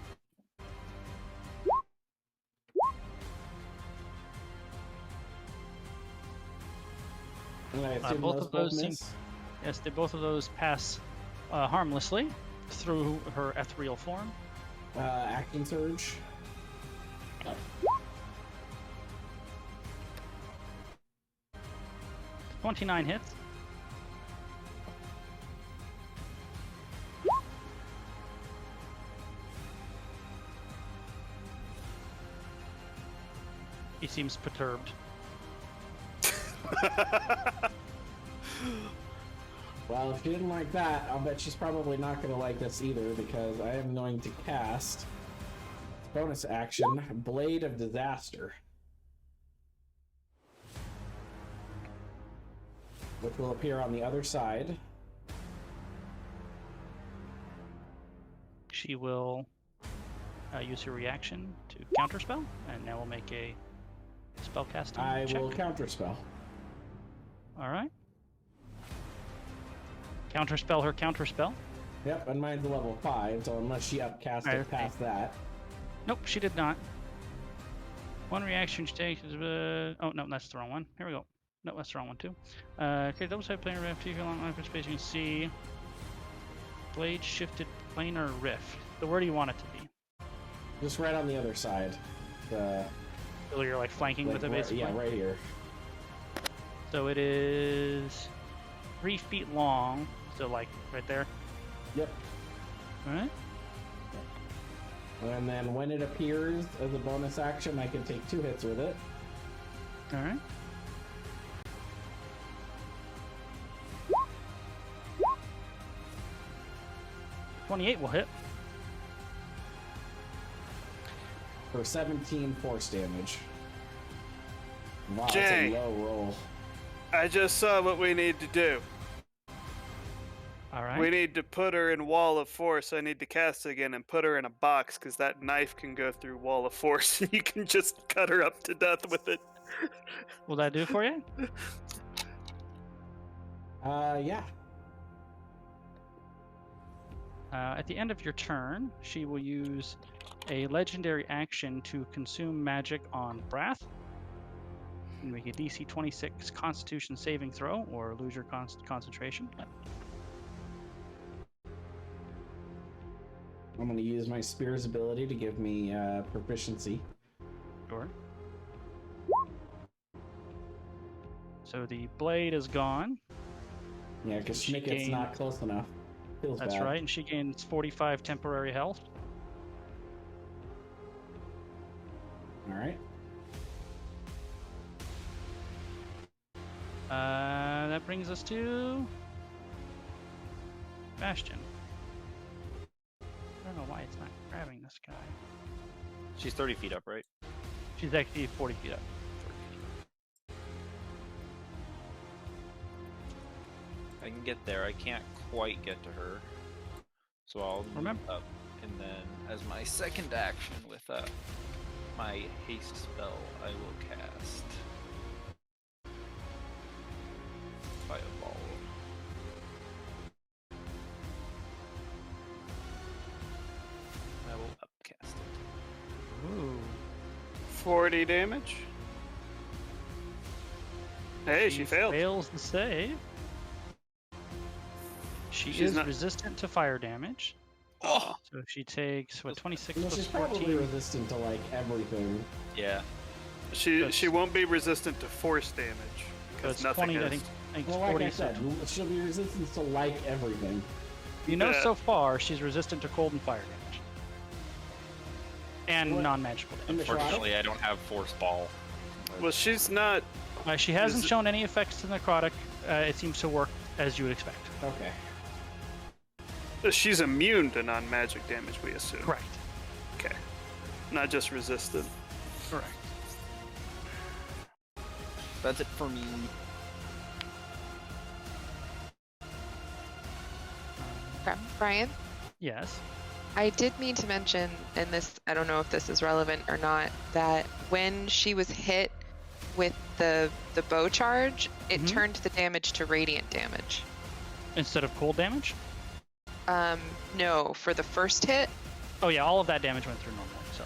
And I assume Both those of those miss? Yes, both of those pass harmlessly through her ethereal form. Acting Surge. 29 hits. He seems perturbed. Well, if she didn't like that, I'll bet she's probably not going to like this either, because I am going to cast bonus action, Blade of Disaster, which will appear on the other side. She will use her reaction to counterspell, and now we'll make a spellcasting I check. will counterspell. All right. Counterspell her counterspell. Yep, and mine's a level 5, so unless she upcast Right, it past that. Nope, she did not. One reaction she takes is oh no, that's the wrong one. Here we go. No, that's the wrong one too. Okay, double side planar rift. You long enough space you can see. Blade shifted planar rift. So where do you want it to be? Just right on the other side. So you're like flanking with it basically. Yeah, right here. So it is 3 feet long. So like right there. Yep. All right. And then when it appears as a bonus action, I can take 2 hits with it. All right. .28 will hit. For 17 force damage. Wow, Jay. that's a low roll. I just saw what we need to do. All right. We need to put her in Wall of Force. I need to cast again and put her in a box because that knife can go through Wall of Force and you can just cut her up to death with it. Will that do it for you? Yeah. At the end of your turn, she will use a legendary action to consume magic on Brath. And make a DC 26 Constitution saving throw or lose your concentration. I'm going to use my Spear's ability to give me proficiency. Sure. So the blade is gone. Yeah, because She Schnicket's gained- not close enough. Feels That's bad. right, and she gains 45 temporary health. Alright. That brings us to Bastion. I don't know why it's not grabbing this guy. She's 30 feet up, right? She's actually 40 feet up. I can get there. I can't quite get to her. So I'll move Remember- up. And then as my second action with my haste spell, I will cast Fireball. I will upcast it. Ooh. 40 damage. Hey, she failed. Fails the save. She She's is not- resistant to fire damage. Oh, So she takes, what, 26 Well, plus she's probably 14? resistant to, like, everything. Yeah. she won't be resistant to force damage. So Because it's nothing 20, I is. think it's Well, like 40. I said, she'll be resistant to, like, everything. You know, Yeah. so far, she's resistant to cold and fire damage. And What? non-magical damage. And the necrotic? Unfortunately, I don't have Force Ball. Well, she's not. She hasn't Resi- shown any effects to necrotic. It seems to work as you would expect. Okay. She's immune to non-magic damage, we assume. Correct. Okay. Not just resistant. Correct. That's it for me. Brian, Yes. I did mean to mention, and this, I don't know if this is relevant or not, that when she was hit with the bow charge, it Mhm. turned the damage to radiant damage. Instead of cold damage? No, for the first hit. Oh yeah, all of that damage went through normally, so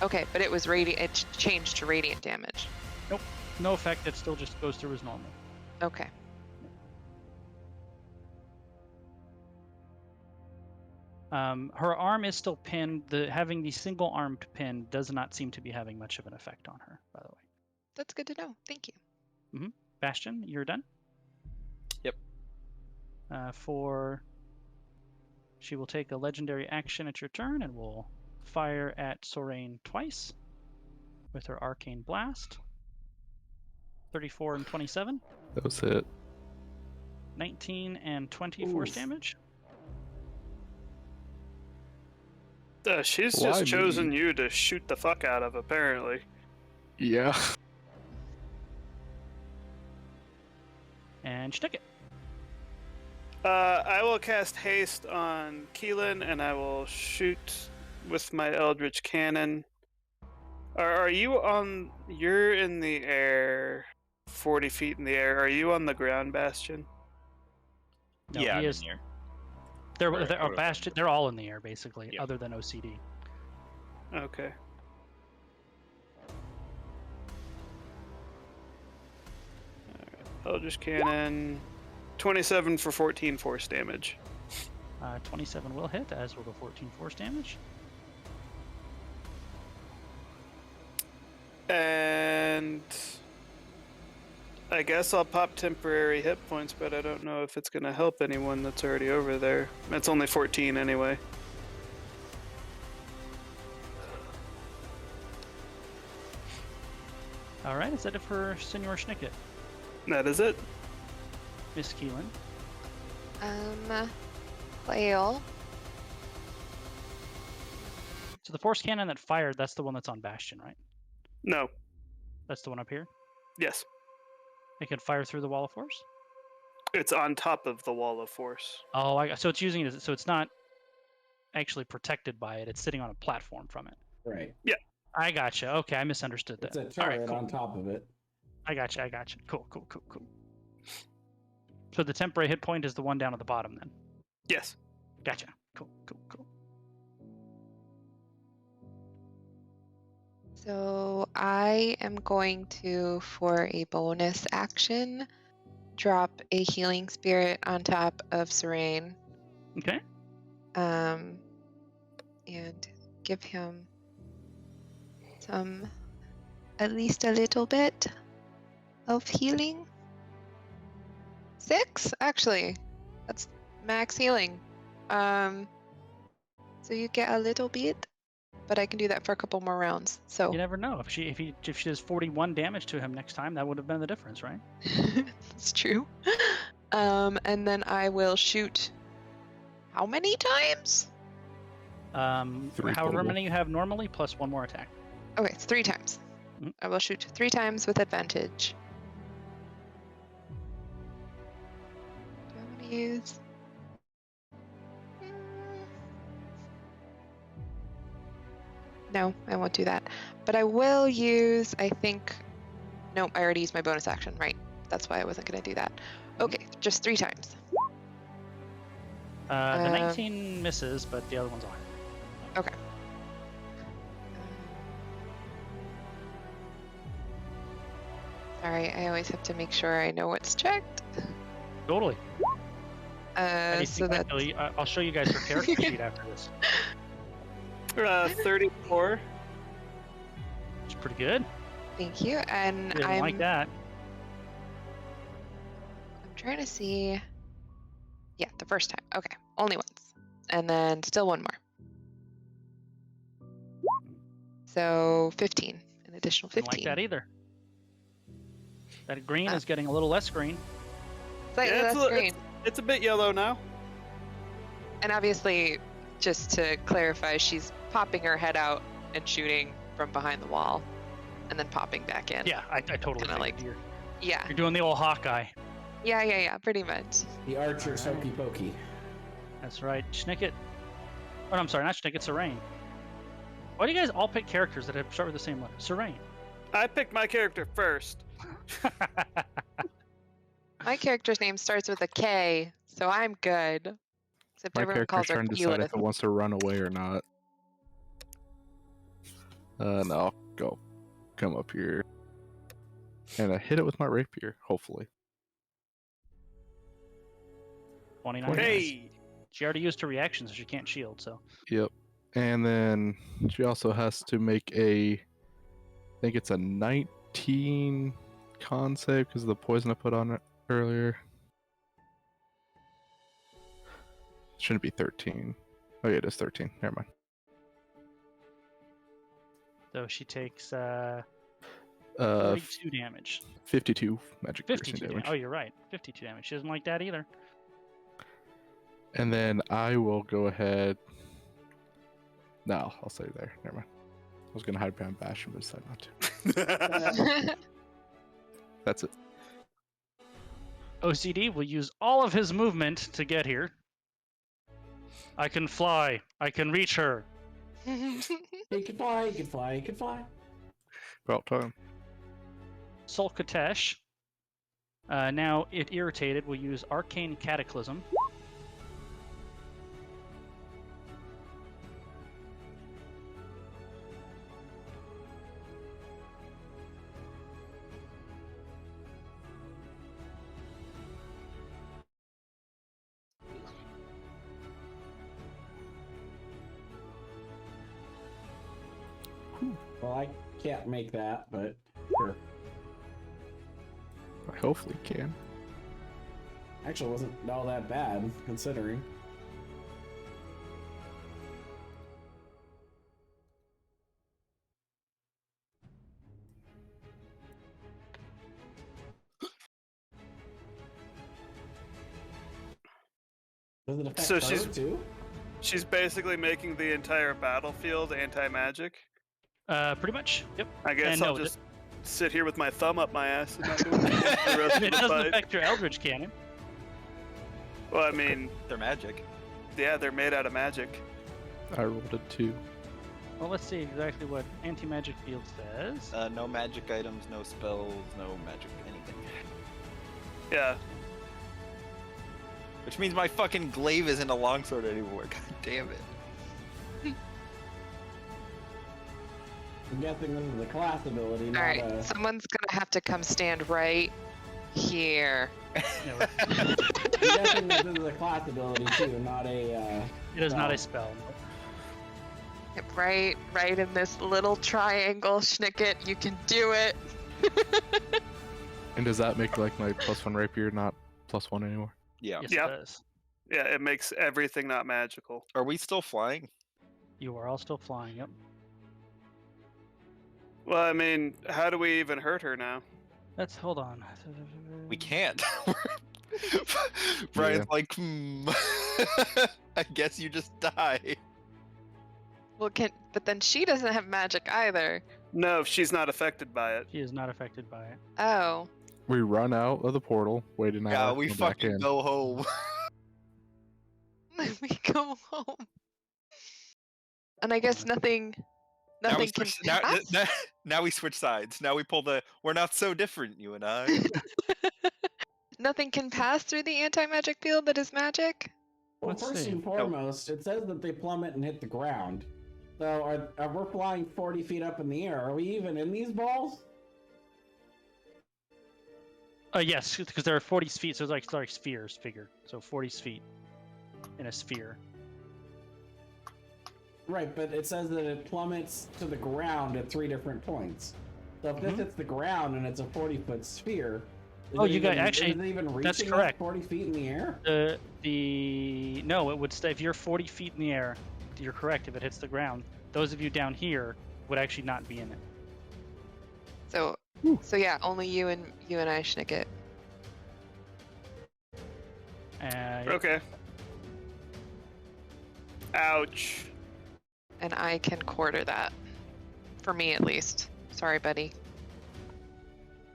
Okay, but it was radiant. It changed to radiant damage. no effect. It still just goes through as normal. Okay. Her arm is still pinned. Having the single-armed pin does not seem to be having much of an effect on her, by the way. That's good to know. Thank you. Bastion, you're done? Yep. She will take a legendary action at your turn and will fire at Sorain twice with her Arcane Blast. 34 and 27. That was it. 19 and 20 force Oof. damage. She's Why just chosen me? you to shoot the fuck out of, apparently. Yeah. And she took it. I will cast haste on Keelan, and I will shoot with my Eldritch Cannon. Are you on? You're in the air, 40 feet in the air. Are you on the ground, Bastion? No, yeah, he I'm is- in here. They're, Right, they're, okay. Bastion, they're all in the air, basically, Yeah. other than OCD. Okay. Eldritch Cannon, 27 for 14 force damage. 27 will hit, as will the 14 force damage. And I guess I'll pop temporary hit points, but I don't know if it's going to help anyone that's already over there. It's only 14 anyway. All right, is that it for Senor Schnicket? That is it. Miss Keelan? Flail. So the force cannon that fired, that's the one that's on Bastion, right? No. That's the one up here? Yes. It could fire through the wall of force? It's on top of the wall of force. Oh, so it's using it, so it's not actually protected by it. It's sitting on a platform from it. Right. Yeah. I gotcha. Okay, I misunderstood that. It's a All turret right, cool. on top of it. I gotcha. Cool. So the temporary hit point is the one down at the bottom then? Yes. Gotcha. Cool. So I am going to, for a bonus action, drop a healing spirit on top of Serene. Okay. And give him at least a little bit of healing. 6, actually. That's max healing. So you get a little bit, but I can do that for a couple more rounds. So You never know. If she does 41 damage to him next time, that would have been the difference, right? That's true. And then I will shoot. How many times? 3 However total. many you have normally, plus one more attack. Okay, it's 3 times. Mhm. I will shoot 3 times with advantage. Do I want to use? No, I won't do that. But I will use, I think. Nope, I already used my bonus action, right? That's why I wasn't going to do that. Okay, just 3 times. The 19 misses, but the other one's on. Okay. Sorry, I always have to make sure I know what's checked. Totally. So that Actually, I'll show you guys her character sheet after this. 34. It's pretty good. thank you. And Didn't I'm like that. I'm trying to see. Yeah, the first time. Okay, only once, and then still one more. So 15, an additional Didn't 15. like that either. That green is getting a little less green. Slightly Yeah, less green. It's a bit yellow now. And obviously, just to clarify, she's popping her head out and shooting from behind the wall, and then popping back in. Yeah, I totally Kinda like like- you're Yeah. doing the old Hawkeye. Yeah, pretty much. The archer's hokey pokey. That's right. Schnicket. Oh, no, I'm sorry, not Schnicket, Serene. Why do you guys all pick characters that start with the same letter? Serene. I picked my character first. My character's name starts with a K, so I'm good. Except My everyone calls character's her trying to decide Keyleth. if it wants to run away or not. No, I'll go. Come up here. And I hit it with my rapier, hopefully. 29. Hey! She already used her reaction, so she can't shield, so. Yep. And then she also has to make I think it's a 19 con save because of the poison I put on it earlier. Shouldn't be 13. Oh yeah, it is 13. Never mind. So she takes 52 damage. magic 52 piercing damage. damage. Oh, you're right. 52 damage. She doesn't like that either. And then I will go ahead. No, I'll stay there. Never mind. I was gonna hide behind Bastion, but decided not to. That's it. OCD will use all of his movement to get here. I can fly. I can reach her. He can fly, he can fly, he can fly. About time. Solkatesh. Now, if irritated, will use Arcane Cataclysm. Well, I can't make that, but sure. hopefully can. Actually, it wasn't all that bad, considering. Does it affect So her too? she's basically making the entire battlefield anti-magic. Pretty much. Yep. I guess And I'll no, just sit here with my thumb up my ass and not do anything for the rest of It the doesn't fight. affect your Eldritch Cannon. Well, I mean, They're magic. yeah, they're made out of magic. I rolled a 2. Well, let's see exactly what anti-magic field says. No magic items, no spells, no magic anything. Yeah. Which means my fucking glaive isn't a longsword anymore. God damn it. I'm guessing this is a class ability, not Alright, a... someone's gonna have to come stand right here. No, I'm guessing that this is a class ability too, not a, it is not a spell. Right in this little triangle, Schnicket. You can do it. And does that make like my +1 rapier not +1 anymore? Yeah. Yes, Yep. it does. Yeah, it makes everything not magical. Are we still flying? You are all still flying. Yep. Well, I mean, how do we even hurt her now? Let's hold on. We can't. Brian's Yeah. like, I guess you just die. Well, but then she doesn't have magic either. No, she's not affected by it. She is not affected by it. Oh. We run out of the portal, wait an hour, Yeah, we come back fucking in. go home. We go home. And I guess nothing Now we can switch, pass? now we switch sides. Now we pull the we're not so different, you and I. Nothing can pass through the anti-magic field that is magic? Well, Let's first see. and foremost, it says that they plummet and hit the ground. So are we flying 40 feet up in the air? Are we even in these balls? Yes, because there are 40 feet, so it's like spheres figure. So 40 feet in a sphere. Right, but it says that it plummets to the ground at 3 different points. So if this hits the ground and it's a 40-foot sphere, Oh, you got actually. is it even reaching That's like correct. 40 feet in the air? No, it would stay. If you're 40 feet in the air, you're correct. If it hits the ground, those of you down here would actually not be in it. So yeah, only you and I Schnicket. Okay. Ouch. And I can quarter that. For me at least. Sorry, buddy.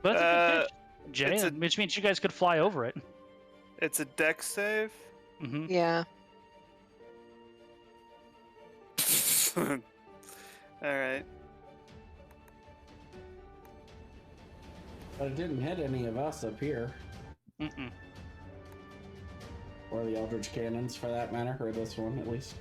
But that's a good pitch, it's Jay, a- which means you guys could fly over it. It's a dex save. Hmm. Yeah. All right. But it didn't hit any of us up here. Mm-mm. Or the Eldritch Cannons, for that matter, or this one, at least.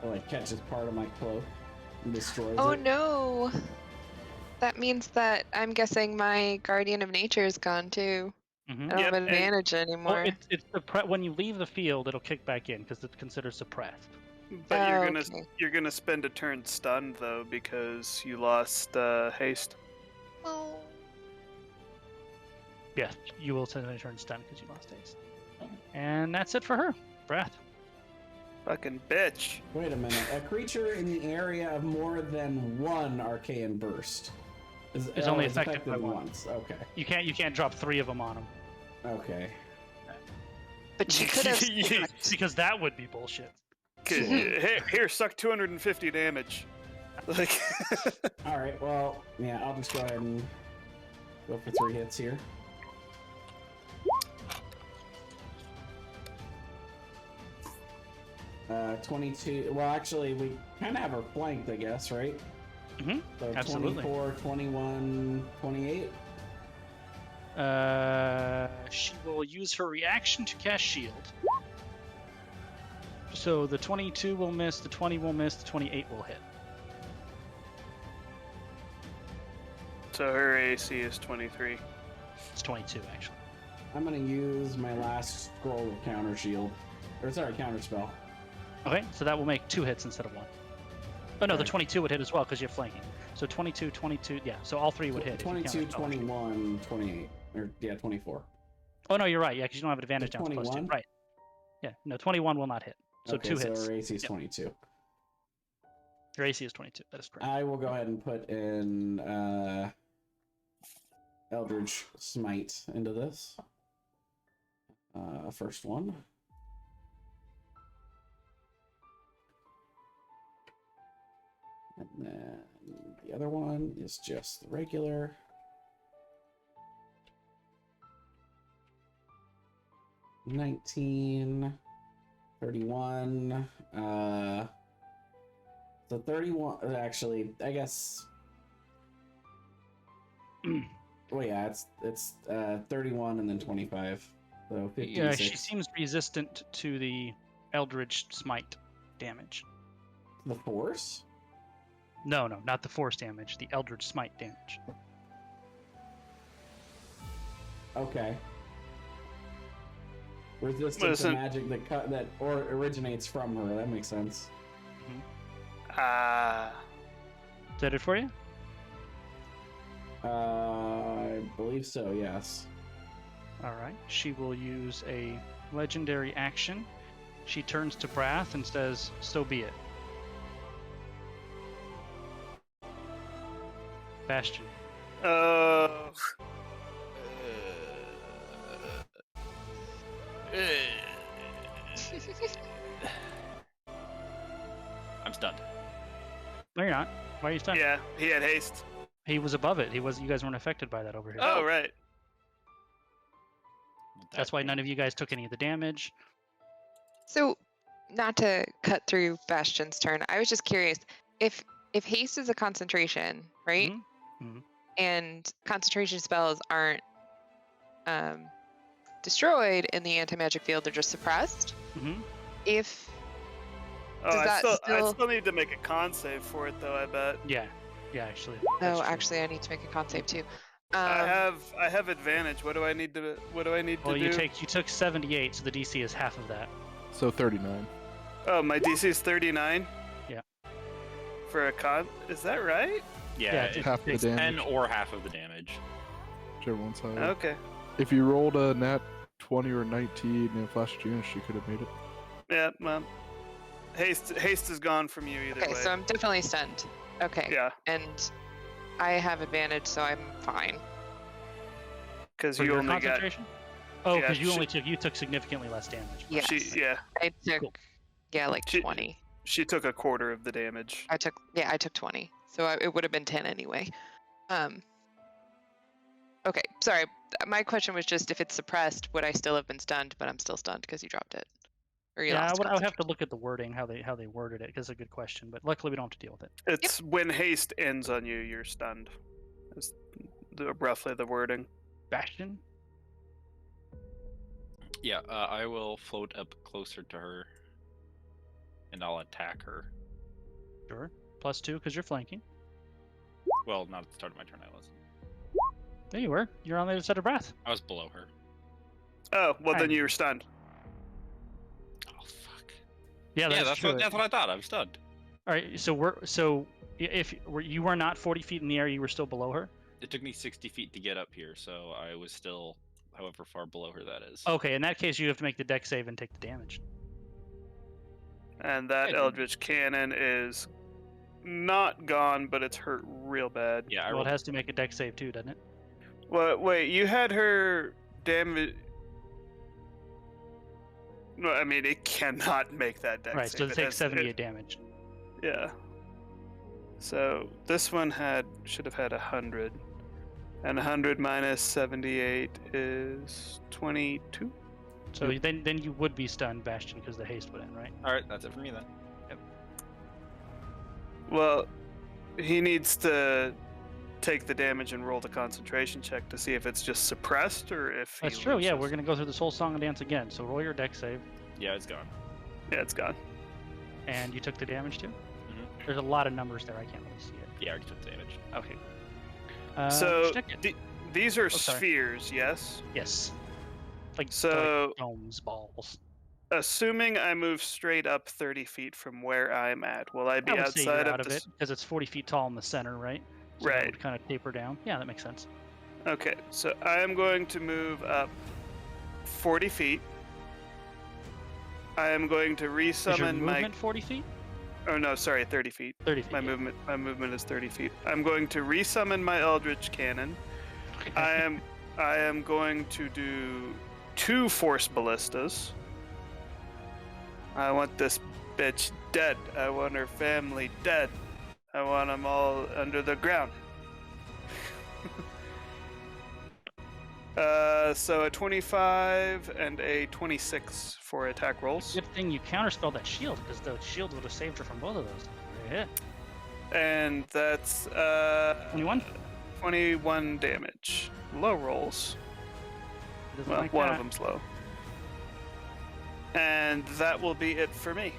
Oh, it catches part of my cloak and destroys Oh it. no! That means that I'm guessing my Guardian of Nature is gone too. Hmm. I don't Yep, have and- advantage Well, anymore. it's when you leave the field, it'll kick back in because it's considered suppressed. But Oh, you're gonna spend a turn stunned though because you lost haste. Oh. Yes, you will send a turn stun because you lost haste. And that's it for her. Breath. Fucking bitch. Wait a minute. A creature in the area of more than one arcane burst Is only affected by one. once. Okay. You can't drop 3 of them on him Okay. But she could have. because that would be bullshit. Here, suck 250 damage. Like. All right. Well, yeah. I'll just go ahead and go for 3 hits here. Uh, 22. Well, actually, we kind of have her flanked, I guess, right? Mhm, So absolutely. 24, 21, 28. She will use her reaction to cast shield. So the 22 will miss, the 20 will miss, the 28 will hit. So her AC is 23. It's 22 actually. I'm gonna use my last scroll of counter shield. Or sorry, counter spell. Okay, so that will make 2 hits instead of 1. Oh no, the Okay. 22 would hit as well because you're flanking. So 22, 22, yeah. So all 3 would hit. if you 22, counter spell. 21, 28. Or, yeah, 24. Oh no, you're right. Yeah, because you don't have advantage The down to +2. 21? Right. Yeah. No, 21 will not hit. So Okay, 2 so hits. our AC is Yep. 22. Your AC is 22. That is correct. I will go ahead and put in Eldritch Smite into this. First one. And then the other one is just the regular. $19, 31, so 31, actually, I guess, well, yeah, it's 31 and then 25, so 56. Yeah, she seems resistant to the Eldritch Smite damage. The force? No, not the force damage. The Eldritch Smite damage. Okay. Resistant to Listen. magic that originates from her. That makes sense. Ah. Is that it for you? I believe so. Yes. All right. She will use a legendary action. She turns to Brath and says, "So be it." Bastion. I'm stunned. No, you're not. Why are you stunned? Yeah, he had haste. He was above it. He was. You guys weren't affected by that over here. Oh, right. That's why none of you guys took any of the damage. So, not to cut through Bastion's turn, I was just curious if haste is a concentration, right? Mhm. And concentration spells aren't destroyed in the anti-magic field; they're just suppressed. Mm-hmm. If Oh, Does I that still still- need to make a con save for it, though. I bet. Yeah, actually. oh, that's true. actually, I need to make a con save too. I have advantage. What do I need to Well, do? you took 78, so the DC is half of that. So 39. Oh, my DC is 39. Yeah. For a con, is that right? Yeah, Yeah, it's half the it's damage. 10 or half of the damage. Whichever one's higher. Okay. If you rolled a nat 20 or 19 and flashed June, she could have made it. Yeah. Well, haste is gone from you either Okay, way. so I'm definitely stunned. Okay. Yeah, And I have advantage, so I'm fine. because For you your only got. concentration? Oh, Yeah, because you took significantly less damage. Yes. Yeah, I took Cool. like She- 20. she took a quarter of the damage. I took 20. So it would have been 10 anyway. Okay, sorry. My question was just if it's suppressed, would I still have been stunned? But I'm still stunned because you dropped it. Or you Yeah, I lost would have to concentration. look at the wording, how they worded it, because it's a good question. But luckily, we don't have to deal with it. It's when haste ends on you, you're stunned. Is roughly the wording. Bastion? Yeah, I will float up closer to her, and I'll attack her. Sure. +2, because you're flanking. Well, not at the start of my turn, I wasn't. There you were. You're on the other side of Brath. I was below her. Oh, well then Fine. you were stunned. Oh, fuck. Yeah, That's true. what I thought. I'm stunned. All right, if you were not 40 feet in the air, you were still below her. It took me 60 feet to get up here, so I was still however far below her that is. Okay, in that case, you have to make the deck save and take the damage. And that Yeah, Eldritch Cannon is not gone, but it's hurt real bad. Yeah, I Well, it rolled has to make a deck save too, doesn't it? Well, wait, you had her damage. No, I mean it cannot make that dex Right, save. so it takes has- 78 damage. Yeah. So this one should have had 100, and 100 minus 78 is 22. So then you would be stunned, Bastion, because the haste would end, right? All right, that's it for me then. Well, he needs to take the damage and roll the concentration check to see if it's just suppressed or if he That's true. Yeah, loses. we're gonna go through this whole song and dance again. So roll your deck save, Yeah, it's gone. Yeah, it's gone. and you took the damage too. Mhm. There's a lot of numbers there. I can't really see it. Yeah, I already took the damage. Okay. So Schnicket. these are sorry. spheres, yes? Yes. Like So- domes, balls. Assuming I move straight up 30 feet from where I'm at, will I be I would say outside you're out of the it because it's 40 feet tall in the center, right? So Right. That would kind of taper down. Yeah, that makes sense. Okay, so I am going to move up 40 feet. I am going to Is your resummon my. movement 40 feet? Oh no, sorry, 30 feet. 30 feet. My yeah. movement is 30 feet. I'm going to resummon my Eldritch Cannon. I am going to do 2 Force Ballistas. I want this bitch dead. I want her family dead. I want them all under the ground. So a 25 and a 26 for attack rolls. Good thing you counterspelled that shield, because the shield would have saved her from both of those. Yeah. And that's 21? 21 damage. Low rolls. Doesn't Well, like one that. of them's low. And that will be it for me.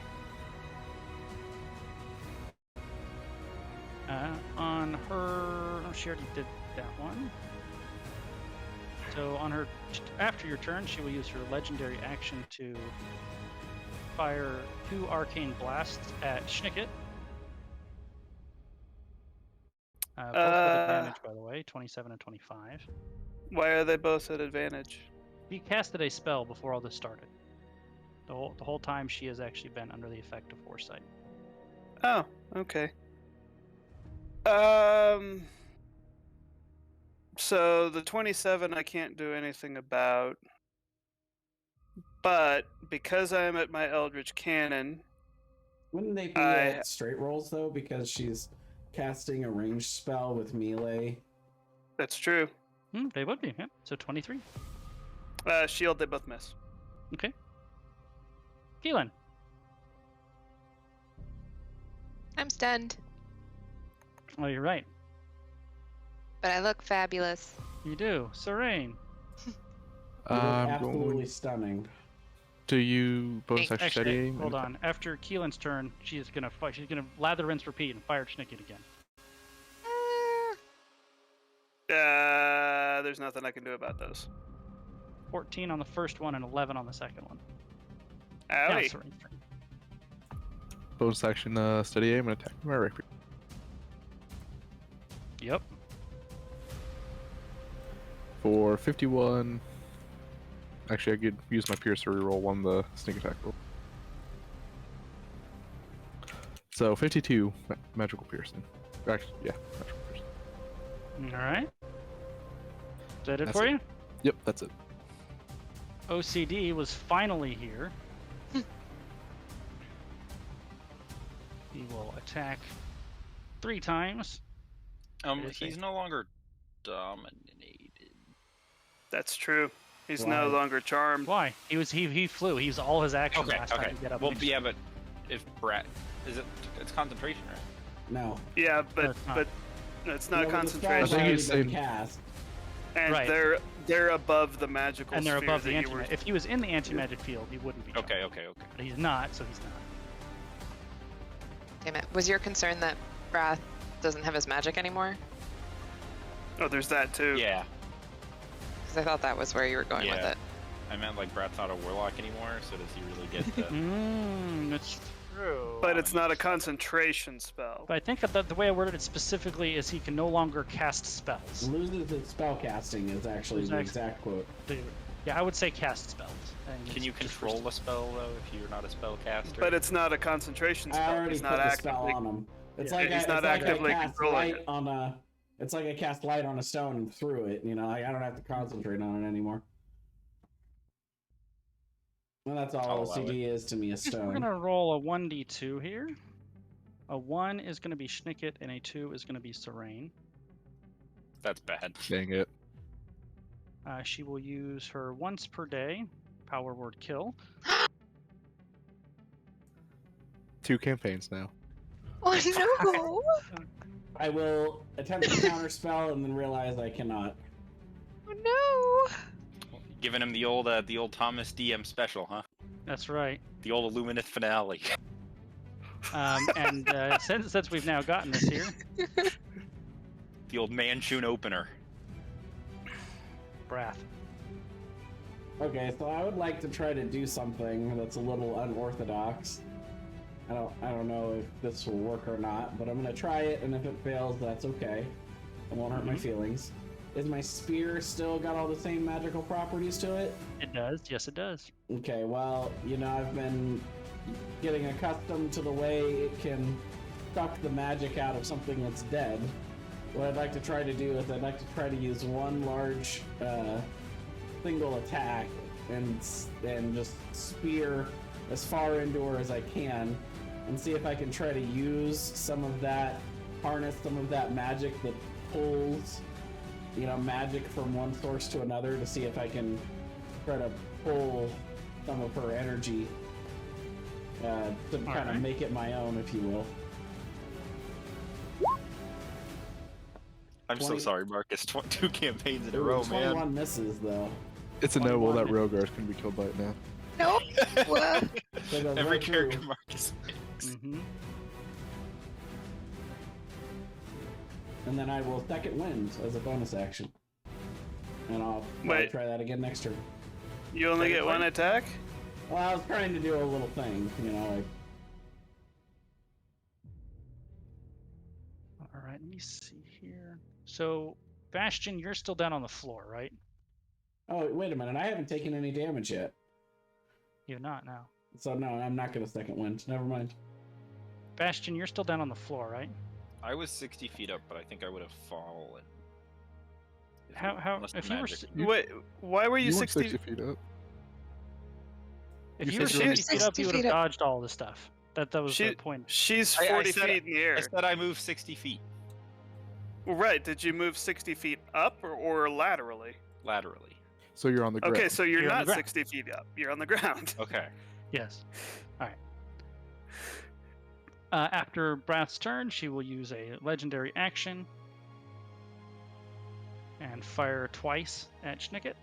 On her, oh, she already did that one. So on her, after your turn, she will use her legendary action to fire 2 arcane blasts at Schnicket. Both with advantage, by the way, 27 and 25. Why are they both at advantage? He casted a spell before all this started. The whole time she has actually been under the effect of foresight. Oh, okay. So the 27 I can't do anything about. But because I'm at my Eldritch Cannon, Wouldn't they be straight rolls though? Because she's casting a ranged spell with melee. that's true. They would be, yeah. So 23. Shield, they both miss. Okay. Keelan. I'm stunned, Oh, you're right. but I look fabulous. You do. Serene. You look I'm absolutely going stunning. to you bonus action steady Actually, aim. hold and- on. After Keelan's turn, she's gonna lather, rinse, repeat, and fire Schnicket again. There's nothing I can do about those. 14 on the first one and 11 on the second one. Now Owie. Serene's turn. Bonus action steady aim and attack my rapier. Yep. For 51. Actually, I could use my pierce to reroll one of the sneak attack roll. So 52 magical piercing. Actually, yeah, magical piercing. All right. Is that it That's for it. you? Yep, that's it. OCD was finally here. He will attack 3 times. He's no longer dominated. That's true. He's Why? no longer charmed. Why? He flew. He used all his actions Okay, last time okay. to get up. Well, and yeah, but if Brett, it's concentration, right? No. Yeah, No, but it's not. but it's not No, but the spell's concentration. I think already he's been saying- cast. And Right. they're above the magical and they're sphere above the that you anti. were. If he was in the anti-magic field, he wouldn't be. charmed. Okay. But he's not, so he's not. Damn it. Was your concern that Wrath doesn't have his magic anymore? Oh, there's that too. Yeah. Because I thought that was where you were going with Yeah. it. I meant like Brett's not a warlock anymore, so does he really get the? That's true. But it's not a concentration spell. But I think that the way I worded it specifically is he can no longer cast spells. Loses its spell casting is actually the exact quote. Yeah, I would say cast spells. I think Can it's you just control a spell though if you're not a spellcaster? But it's not a concentration I spell. already He's put not the spell actively. on him. It's Yeah, like he's I, not it's like actively I cast controlling light it. on a. It's like I cast light on a stone and threw it. You know, I don't have to concentrate on it anymore. Well, that's all I'll allow OCD is to me, a We're stone. gonna roll a 1d2 here. A 1 is gonna be Schnicket, and a 2 is gonna be Serene. That's bad. Dang it. She will use her once per day power word kill. 2 campaigns now. Oh no! I will attempt to counterspell and then realize I cannot. Oh Giving him the old Thomas DM special, huh? That's right. The old Illuminate finale. And since we've now gotten this here, The old Manchun opener. Brath. Okay, so I would like to try to do something that's a little unorthodox. I don't know if this will work or not, but I'm gonna try it, and if it fails, that's okay. It won't hurt my feelings. Is my spear still got all the same magical properties to it? It does. Yes, it does. Okay, well, you know, I've been getting accustomed to the way it can suck the magic out of something that's dead. What I'd like to try to do is I'd like to try to use one large single attack and just spear as far into her as I can, and see if I can try to use some of that, harness some of that magic that pulls, you know, magic from one source to another, to see if I can try to pull some of her energy to kind of make it my own, if you will. I'm so sorry, Marcus. 2 campaigns in a Ooh, row, 21 man. misses, though. It's a noble that 21 Rogar's can be killed by it now. Nope. Whoa. So it goes Every right character through. Marcus picks. Mm-hmm. And then I will second wind as a bonus action. And I'll Wait. try that again next turn. You only get one attack? Well, I was trying to do a little thing, you know, like... All right, let me see here. So, Bastion, you're still down on the floor, right? Oh, wait a minute, I haven't taken any damage yet. You're not now. So no, I'm not gonna second wind. Never mind. Bastion, you're still down on the floor, right? I was 60 feet up, but I think I would have fallen. If you were Wait, why were you, weren't 60? feet up. if You you were said you were 60 feet up, 60 you would have feet up. dodged all the stuff. That was the point. She's I 40 said- feet in the air. I said I moved 60 feet Right, did you move 60 feet up or laterally? laterally. So you're on the ground. Okay, so you're You're on the not ground. 60 feet up. You're on the ground. Okay. Yes. All right. After Brath's turn, she will use a legendary action and fire twice at Schnicket.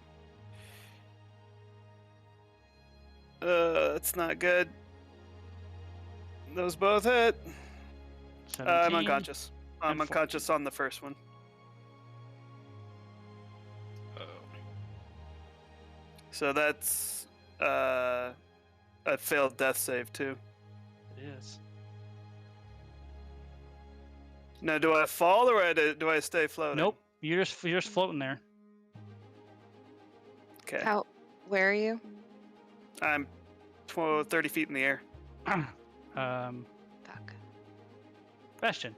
That's not good. Those both hit. 17. I'm unconscious. I'm and unconscious on the first one. Oh. So that's a failed death save too. It is. Now, do I fall or do I stay floating? Nope. You're just floating there. Okay. How? Where are you? I'm 30 feet in the air. Fuck. Bastion.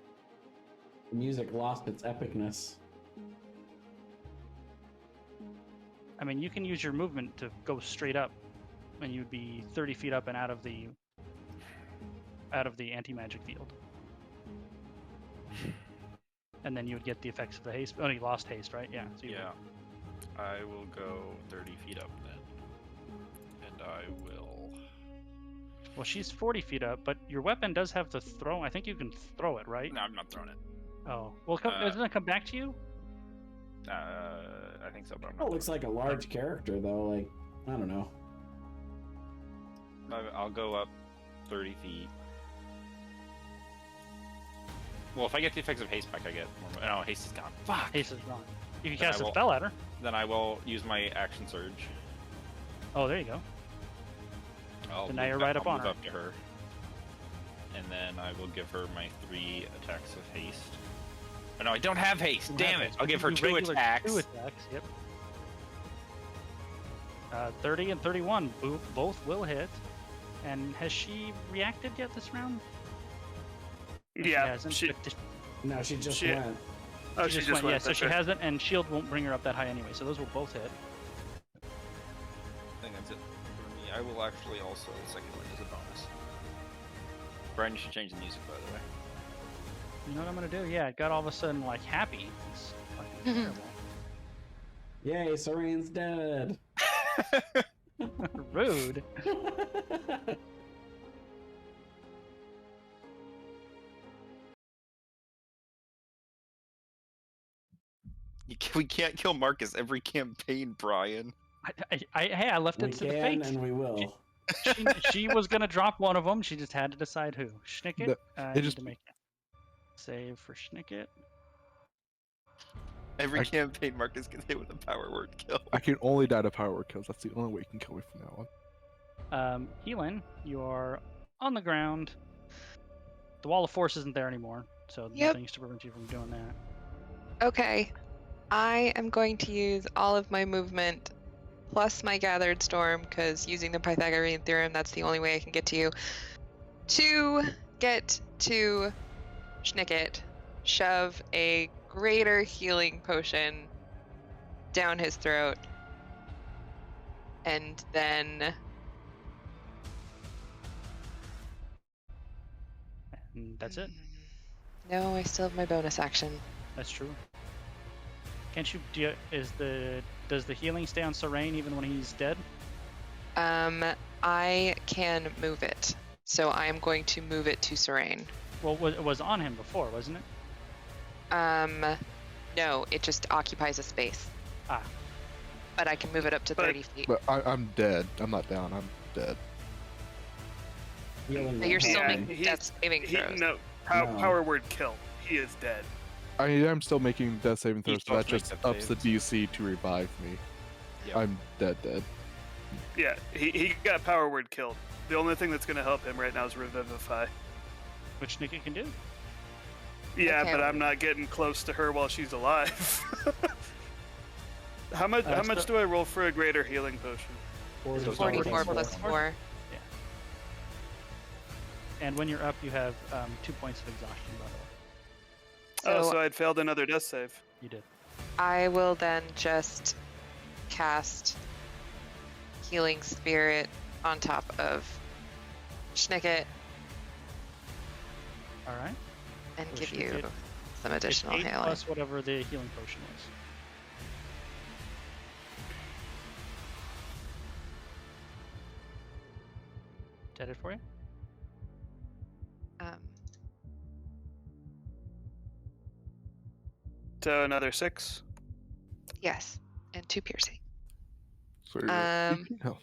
The music lost its epicness. I mean, you can use your movement to go straight up, and you'd be 30 feet up and out of the anti-magic field. And then you would get the effects of the haste. Oh, you lost haste, right? Yeah. So you Yeah. I will go 30 feet up then. And I will... Well, she's 40 feet up, but your weapon does have the throw. I think you can throw it, right? No, I'm not throwing it. Oh. Well, doesn't it come back to you? I think so, but I'm Oh, not. looks like a large character though. Like, I don't know. I'll go up 30 feet. Well, if I get the effects of haste back, I get more. No, haste is gone. Fuck! Haste is gone. You can Then I cast a will- spell at her. Then I will use my action surge. Oh, there you go. I'll Then now move you're back- right up I'll on move her. up to her. And then I will give her my 3 attacks of haste. Oh, no, I don't have haste. You Damn have it! haste. I'll give her You 2 regular attacks. 2 attacks, yep. 30 and 31, both will hit. And has she reacted yet this round? Yeah. hasn't, She, but does- No, she just Shit. went. oh, she just went. Yeah, so that's she right. hasn't, and shield won't bring her up that high anyway. So those will both hit. I think that's it for me. I will actually also second wind as a bonus. Brian, you should change the music, by the way. You know what I'm gonna do? Yeah, it got all of a sudden like happy. It's fucking terrible. Yay, Serene's dead. Rude. We can't kill Marcus every campaign, Brian. I left We it to the can fates. and we will. She was gonna drop one of them. She just had to decide who. Schnicket. No, I it need just- to make a save for Schnicket. Every campaign, Marcus gets hit with a power word kill. I can only die to power word kills. That's the only way you can kill me from now on. Helan, you are on the ground. The wall of force isn't there anymore, so nothing's to prevent you from doing that. Okay. I am going to use all of my movement plus my gathered storm, because using the Pythagorean theorem, that's the only way I can get to you, to get to Schnicket, shove a greater healing potion down his throat, and then And that's it. No, I still have my bonus action. That's true. Can't you? Does the healing stay on Serene even when he's dead? I can move it, so I am going to move it to Serene. Well, it was on him before, wasn't it? No, it just occupies a space. Ah. But I can move it up to 30 feet. But I'm dead. I'm not down. I'm dead. But you're still Yeah, making death saving throws. No, power word kill. He is dead. I am still making death saving throws, still but that makes just death ups the saves. DC to revive me. Yep. I'm dead. Yeah, he got power word killed. The only thing that's going to help him right now is Revivify. Which Nikki can do. Yeah, Okay. but I'm not getting close to her while she's alive. How much do I roll for a greater healing potion? 44 plus 4. Yeah. And when you're up, you have 2 points of exhaustion, by the way. So I'd failed another death save. You did. I will then just cast Healing Spirit on top of Schnicket All right. and So give you Schnicket- some It's additional 8 healing. plus whatever the healing potion was. Did it for you? So another 6. Yes, and 2 piercing. So you're Um, 18 health.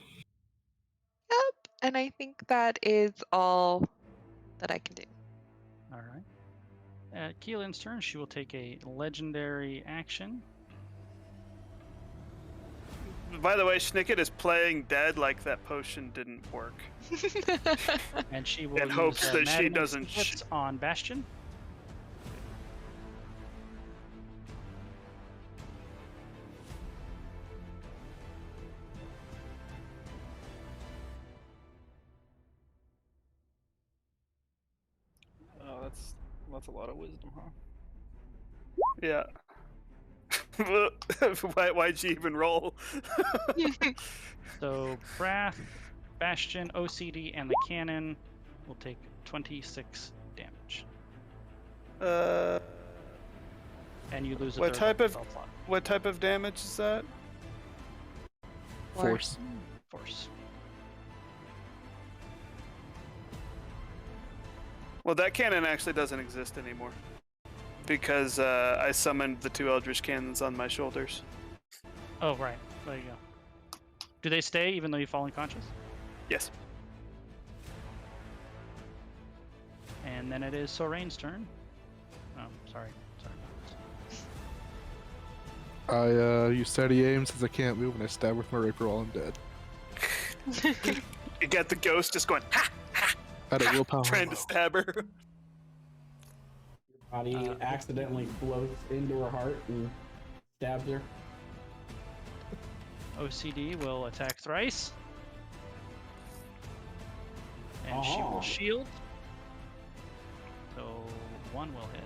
Yep, and I think that is all that I can do. All right. At Keelan's turn, she will take a legendary action. By the way, Schnicket is playing dead like that potion didn't work. And she will In use, hopes that she Maddening doesn't Hits on Bastion. Oh, that's a lot of wisdom, huh? Yeah. Why'd she even roll? So Wrath, Bastion, OCD, and the cannon will take 26 damage. And you lose a What third type the of- spell slot. What type of damage is that? Force. Force. Well, that cannon actually doesn't exist anymore. Because I summoned the 2 Eldritch Cannons on my shoulders. Oh, right. There you go. Do they stay even though you fall unconscious? Yes. And then it is Sorane's turn. Oh, sorry. I use steady aim since I can't move, and I stab with my rapier while I'm dead. You got the ghost just going, ha! Out of willpower. Trying to stab her. Body accidentally floats into her heart and stabs her. OCD will attack thrice. And she will Oh. shield. So 1 will hit.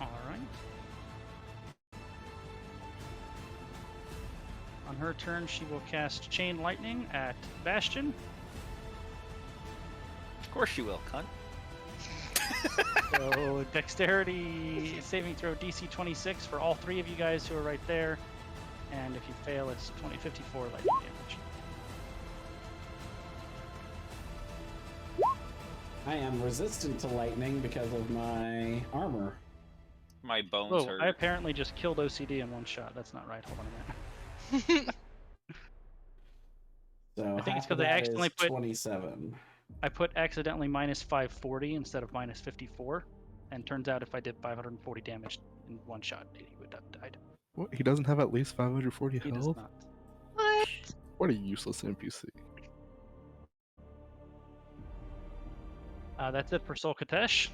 Alright. On her turn, she will cast Chain Lightning at Bastion. Of course you will, cunt. So dexterity saving throw DC 26 for all 3 of you guys who are right there. And if you fail, it's 54 lightning damage. I am resistant to lightning because of my armor. My bones Whoa, hurt. I apparently just killed OCD in one shot. That's not right. Hold on a minute. So I think it's half of 'cause I that accidentally is put- 27. I put accidentally minus 540 instead of minus 54, and turns out if I did 540 damage in one shot, he would have died. What? He doesn't have at least 540 He does health? not. What? What a useless NPC. That's it for Sol Katesh.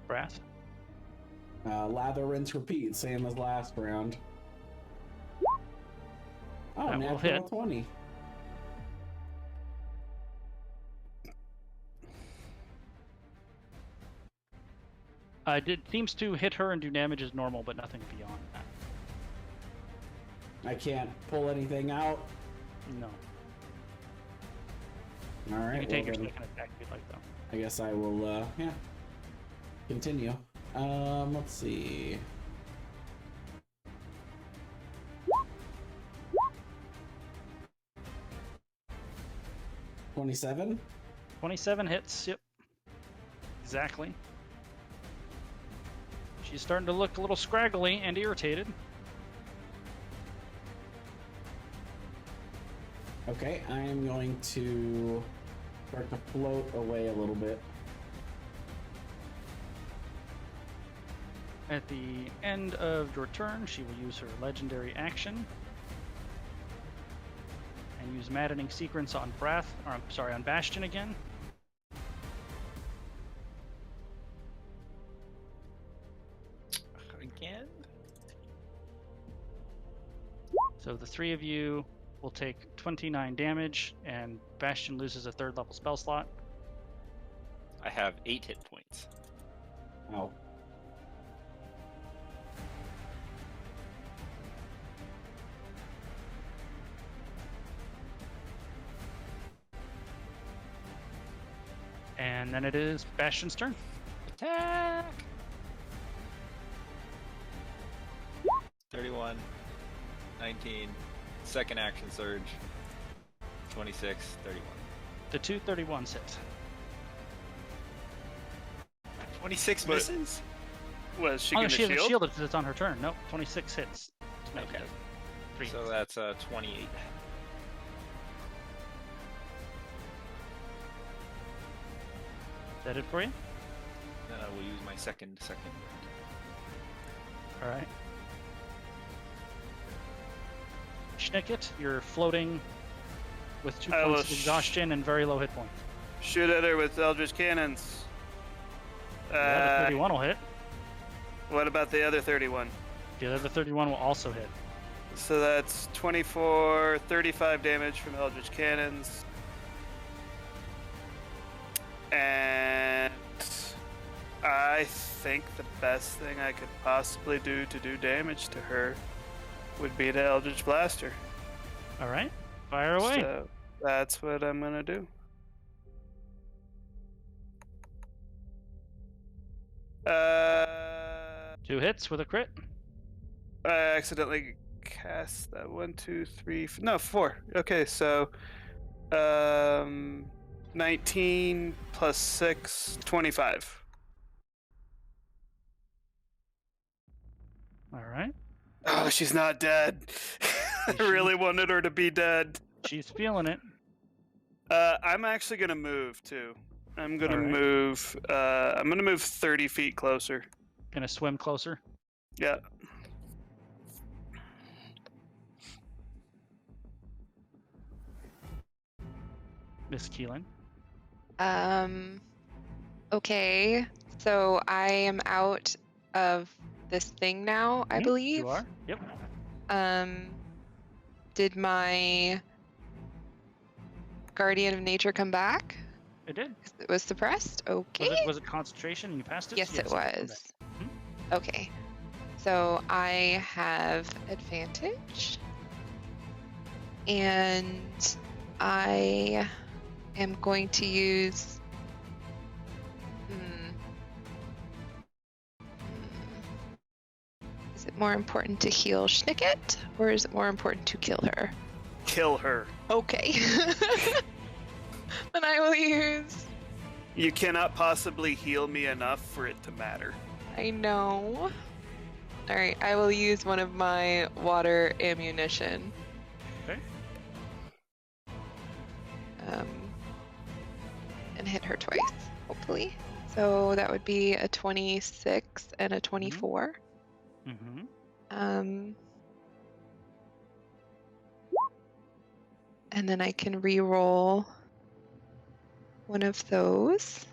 Brath. Lather, rinse, repeat, same as last round. Oh, That will natural hit. 20. Seems to hit her and do damage as normal, but nothing beyond that. I can't pull anything out. No. All You right. can take well your then, second attack if you'd like, though. I guess I will. Yeah. Continue. Let's see. $27. 27 hits. Yep. Exactly. She's starting to look a little scraggly and irritated. Okay, I am going to start to float away a little bit. At the end of your turn, she will use her legendary action and use Maddening Sequence on on Bastion again. Again? So the three of you will take 29 damage, and Bastion loses a 3rd level spell slot. I have 8 hit points. Ow. And then it is Bastion's turn. Attack! 31, 19, second action surge, 26, 31. The 231s hit. 26 But- misses? Was she Oh, gonna she has a shield? shield if it's on her turn. Nope, 26 hits. Okay. 3 So hits. that's 28. Is that it for you? Then I will use my second. All right. Schnicket, you're floating with 2 I will points of exhaustion and very low hit points. Shoot at her with Eldritch Cannons. The other 31 will hit. What about the other 31? The other 31 will also hit. So that's 24, 35 damage from Eldritch Cannons. And I think the best thing I could possibly do to do damage to her would be to Eldritch Blaster. All right, fire away. So that's what I'm gonna do. Uh, 2 hits with a crit. I accidentally cast that 1, 2, 3, no, 4. Okay, so 19 plus 6, 25. All right. Oh, she's not dead. I really wanted her to be dead. She's feeling it. I'm actually gonna move too. I'm gonna Alright. move. I'm gonna move 30 feet closer. Gonna swim closer. Yeah. Miss Keelan. Okay. So I am out of this thing now, I Mhm, believe. You are? Yep. Did my Guardian of Nature come back? It did. It was suppressed? Okay. Was it concentration and you passed it? Yes, it come back. was. Okay. So I have advantage. And I am going to use. Is it more important to heal Schnicket, or is it more important to kill her? Kill her. Okay. Then I will use. You cannot possibly heal me enough for it to matter. I know. All right, I will use one of my water ammunition. Okay. And hit her twice, hopefully. So that would be a 26 and a 24. Mm-hmm. And then I can re-roll one of those.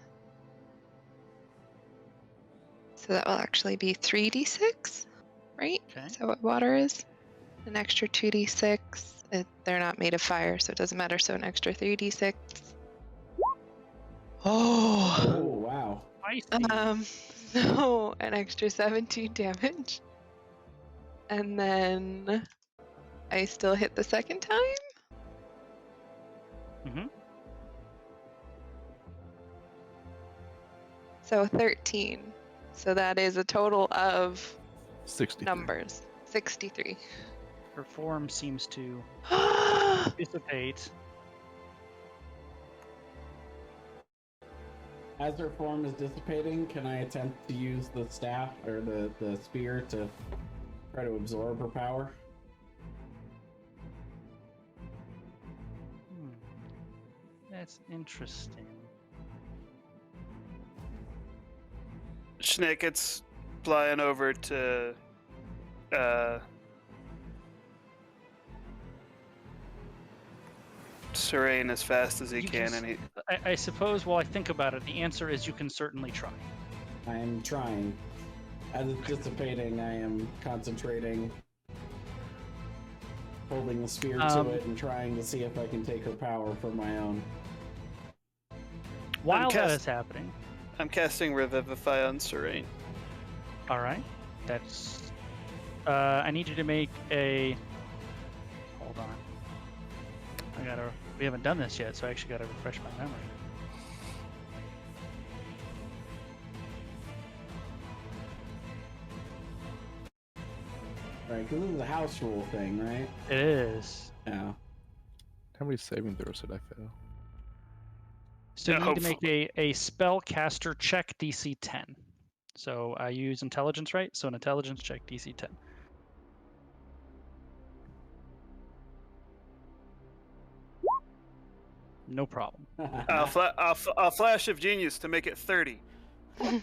So that will actually be 3d6, right? Okay. Is that what water is? An extra 2d6. They're not made of fire, so it doesn't matter. So an extra 3d6. Oh, Oh! wow. So an extra 17 damage. And then I still hit the second time? Mm-hmm. So 13. So that is a total of 60 numbers. 63. Her form seems to dissipate. As her form is dissipating, can I attempt to use the staff or the spear to try to absorb her power? That's interesting. Schnicket's flying over to Serene as fast as he You can, can and he I suppose while I think about it, the answer is you can certainly try. I am trying. As it's dissipating, I am concentrating, holding the spear to it, and trying to see if I can take her power for my own. While that is happening, I'm casting Revivify on Serene. all right, that's. I need you to make a. Hold on. We haven't done this yet, so I actually gotta refresh my memory. Right, because this is a house rule thing, right? It is. Yeah. How many saving throws did I fail? So you need to hopefully. make a spellcaster check DC 10. So I use intelligence, right? So an intelligence check DC 10. No problem. I'll flash of genius to make it 30. Can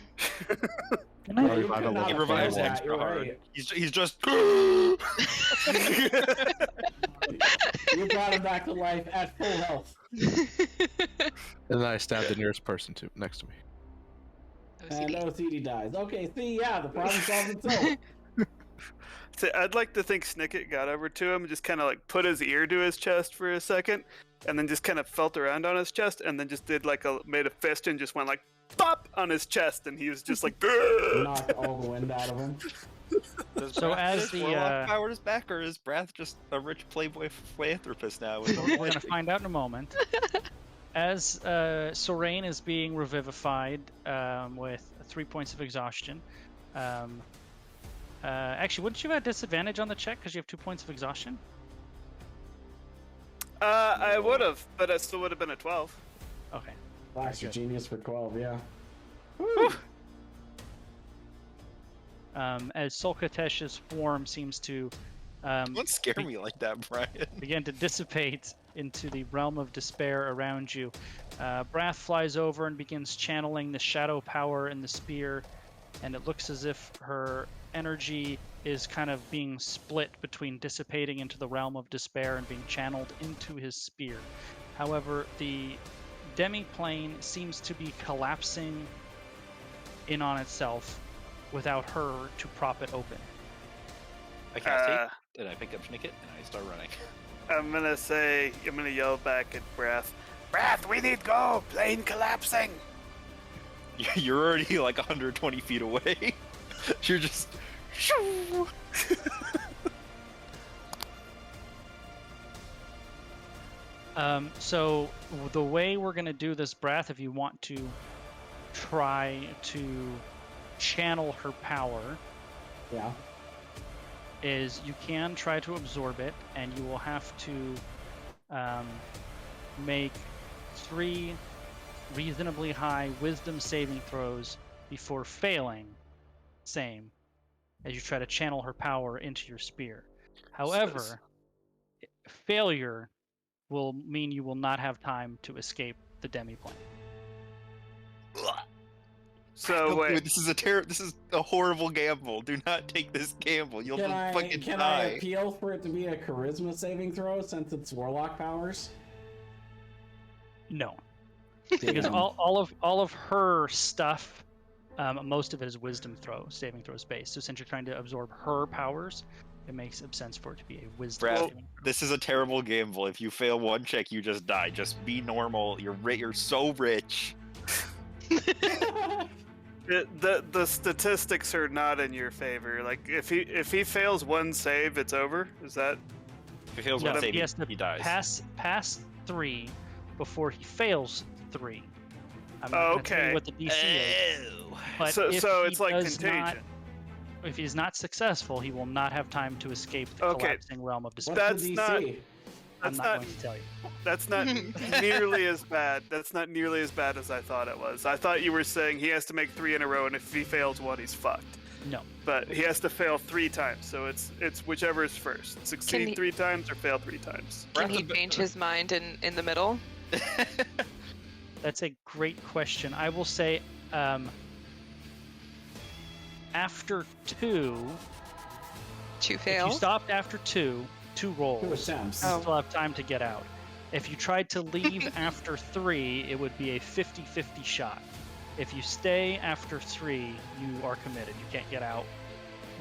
Oh, I? you might have He looked revives at extra you're hard. right. He's just. You brought him back to life at full health. And then I stabbed the nearest person next to me. And OCD. OCD dies. Okay, see, yeah, the problem solves itself. So I'd like to think Snicket got over to him and just kind of like put his ear to his chest for a second, and then just kind of felt around on his chest, and then just did made a fist and just went like pop on his chest, and he was just like Knocked all the wind out of him. Does So Brath as get the, warlock powers back, or is Brath just a rich playboy philanthropist now? With We're going to find out in a moment. As Sorain is being revivified with 3 points of exhaustion. Actually, wouldn't you have disadvantage on the check because you have 2 points of exhaustion? I would have, but it still would have been a 12. Okay. Flash of genius for 12, yeah. As Solkatesh's form seems to Don't scare me like that, Brian. begin to dissipate into the realm of despair around you. Brath flies over and begins channeling the shadow power in the spear, and it looks as if her energy is kind of being split between dissipating into the realm of despair and being channeled into his spear. However, the demi-plane seems to be collapsing in on itself without her to prop it open. I cast Hate, and I pick up Schnicket, and I start running. I'm gonna yell back at Brath. Brath, we need go! Plane collapsing! You're already like 120 feet away. You're just. Shoo! So the way we're going to do this, Brath, if you want to try to channel her power, Yeah. is you can try to absorb it, and you will have to make 3 reasonably high wisdom saving throws before failing. Same. as you try to channel her power into your spear. However, failure will mean you will not have time to escape the demiplane. So No, wait, dude, this is a horrible gamble. Do not take this gamble. You'll Can just fucking I die. appeal for it to be a charisma saving throw since it's warlock powers? No, because Damn. all of her stuff, most of it is wisdom saving throws based. So since you're trying to absorb her powers, it makes sense for it to be a wisdom Brad, saving throw. this is a terrible gamble. If you fail one check, you just die. Just be normal. You're so rich. the statistics are not in your favor. Like if he fails one save, it's over. Is that? If he fails No, one save, he has to he dies. pass 3 before he fails 3. I'm not Oh, gonna tell you okay. what the DC is. Ew. But So if so he it's like does contagion. not- if he's not successful, he will not have time to escape the Okay. collapsing realm of despair. What's That's the DC? not- I'm That's not not going to tell you. that's not nearly as bad. That's not nearly as bad as I thought it was. I thought you were saying he has to make 3 in a row, and if he fails one, he's fucked. No. But he has to fail 3 times, so it's whichever is first. Can Succeed he- 3 times or fail 3 times. Can he change his mind in the middle? That's a great question. I will say, after 2, To if fail? you stopped after 2 rolls, 2 attempts. you Oh. still have time to get out. If you tried to leave after 3, it would be a 50-50 shot. If you stay after 3, you are committed. You can't get out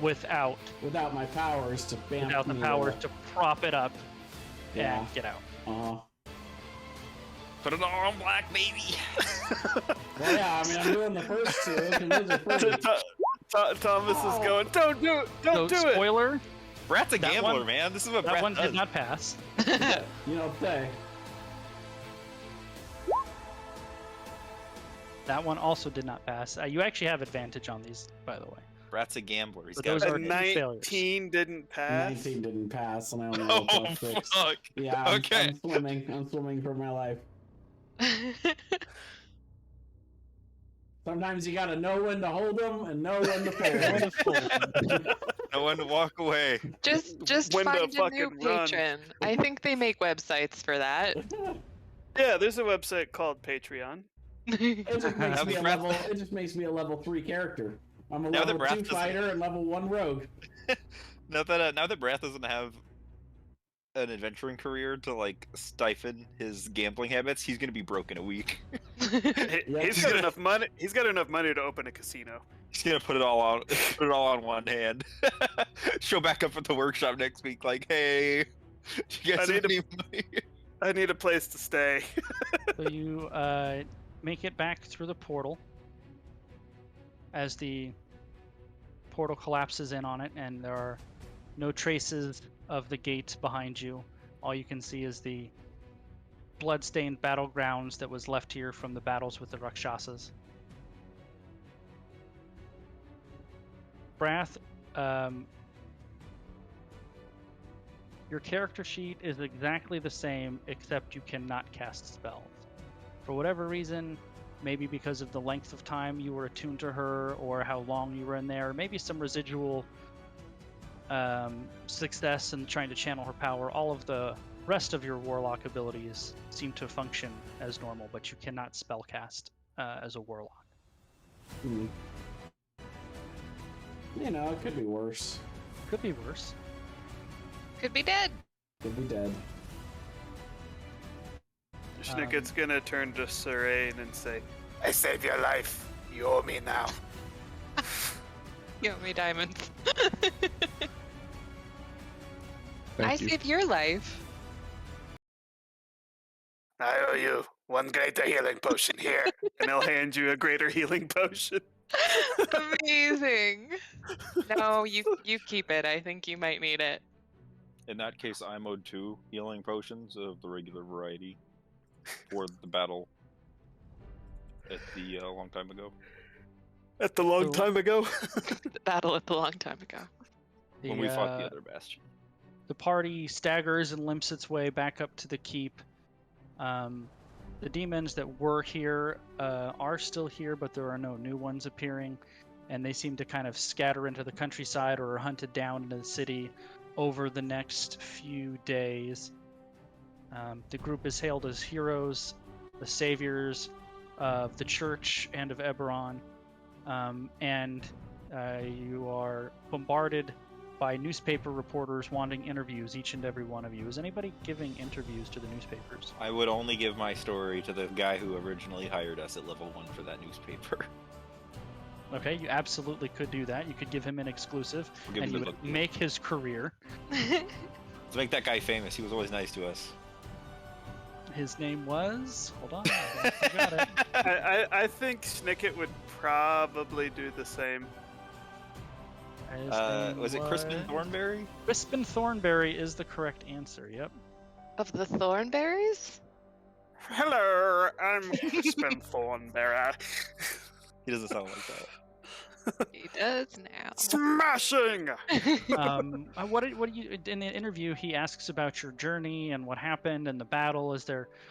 without Without my powers to bamf the me power up. to prop it up Yeah. and get out. Put it all on black, baby. Well, yeah, I mean, I'm doing the first 2, and those are free. Thomas is going, don't do it! Don't So, do it! spoiler, Brat's a That gambler, one- man. This is what that Brat one does. did not pass. You don't say. That one also did not pass. You actually have advantage on these, by the way. Brat's a gambler. He's But got those A are two failures. 19 didn't pass. 19 didn't pass, and I only Oh, rolled plus 6. fuck. Yeah, I'm, Okay. I'm swimming. I'm swimming for my life. Sometimes you gotta know when to hold them and know when to fold 'em. No one to walk away. just When to find a new fucking run. patron. I think they make websites for that. Yeah, there's a website called Patreon. It just makes Now me the a breath- level. It just makes me a level 3 character. I'm a Now the level breath 2 doesn't- fighter and level 1 rogue. Now that Brat doesn't have an adventuring career to like stifle his gambling habits, he's gonna be broke in a week. Yeah. He's got enough money. He's got enough money to open a casino. He's gonna put it all on one hand. Show back up at the workshop next week, like, hey, you guys I have need any money? I need a place to stay. So you make it back through the portal as the portal collapses in on it, and there are no traces of the gate behind you. All you can see is the blood-stained battlegrounds that was left here from the battles with the Rakshasas. Brath, your character sheet is exactly the same, except you cannot cast spells. For whatever reason, maybe because of the length of time you were attuned to her, or how long you were in there, maybe some residual success in trying to channel her power, all of the rest of your warlock abilities seem to function as normal, but you cannot spellcast as a warlock. Hmm. You know, it could be worse. Could be worse. Could be dead. Could be dead. Schnickett's gonna turn to Serain and say, I saved your life. You owe me now. You owe me diamonds. Thank I you. saved your life. I owe you one greater healing potion here. and he'll hand you a greater healing potion. Amazing. No, you keep it. I think you might need it. In that case, I'm owed 2 healing potions of the regular variety for the battle at the long time ago. At the long So- time ago. The battle at the long time ago. When we fought the other bastion. The party staggers and limps its way back up to the keep. The demons that were here are still here, but there are no new ones appearing. and they seem to kind of scatter into the countryside or are hunted down into the city over the next few days. The group is hailed as heroes, the saviors of the church and of Eberron, and you are bombarded by newspaper reporters wanting interviews, each and every one of you. Is anybody giving interviews to the newspapers? I would only give my story to the guy who originally hired us at level 1 for that newspaper. Okay, you absolutely could do that. You could give him an exclusive, We'll give and him you the would book. make his career. Let's make that guy famous. He was always nice to us. His name was... Hold on, I forgot it. I think Snicket would probably do the same. His name Was it Crispin Thornberry? Crispin Thornberry is the correct answer, yep. Of the Thornberries? Hello, I'm Crispin Thornberry. He doesn't sound like that. He does now. Smashing! What do you in the interview? He asks about your journey and what happened and the battle.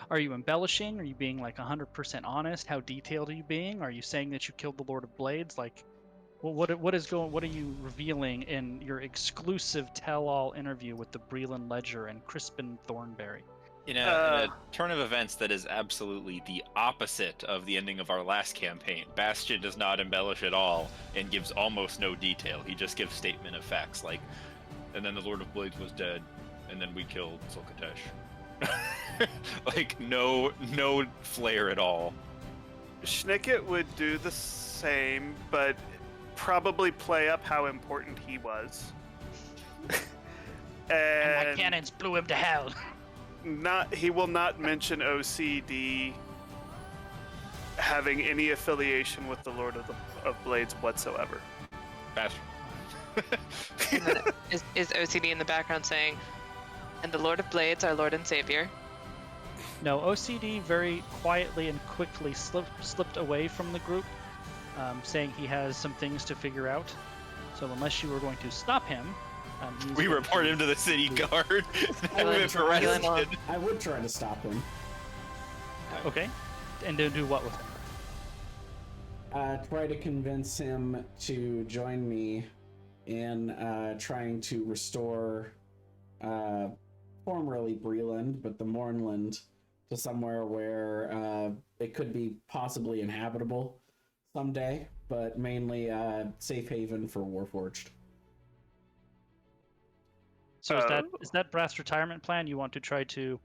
Are you embellishing? Are you being like 100% honest? How detailed are you being? Are you saying that you killed the Lord of Blades? Like, what are you revealing in your exclusive tell-all interview with the Breland Ledger and Crispin Thornberry? In a turn of events that is absolutely the opposite of the ending of our last campaign, Bastion does not embellish at all and gives almost no detail. He just gives statement of facts, like, and then the Lord of Blades was dead, and then we killed Sulkatesh. Like, no flair at all. Snicket would do the same, but probably play up how important he was. And my cannons blew him to hell. He will not mention OCD having any affiliation with the Lord of Blades whatsoever. Bastion. And then is OCD in the background saying, "And the Lord of Blades, our Lord and Savior"? No, OCD very quietly and quickly slipped away from the group, saying he has some things to figure out. So unless you were going to stop him, We report him to the city guard. I would, We've arrested. I would try to stop him. Okay, and then do what with him? Try to convince him to join me in trying to restore formerly Breland, but the Mornland, to somewhere where it could be possibly inhabitable someday, but mainly safe haven for Warforged. So is that Brath's retirement plan? You want to try to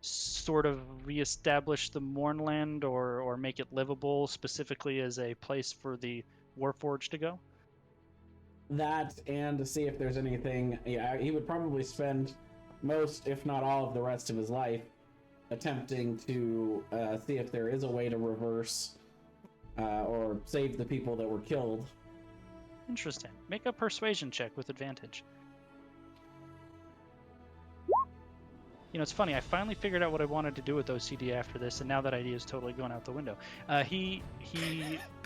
sort of reestablish the Mornland or make it livable specifically as a place for the Warforged to go? That, and to see if there's anything. Yeah, he would probably spend most, if not all, of the rest of his life attempting to see if there is a way to reverse or save the people that were killed. Interesting. Make a persuasion check with advantage. You know, it's funny, I finally figured out what I wanted to do with OCD after this, and now that idea is totally going out the window. He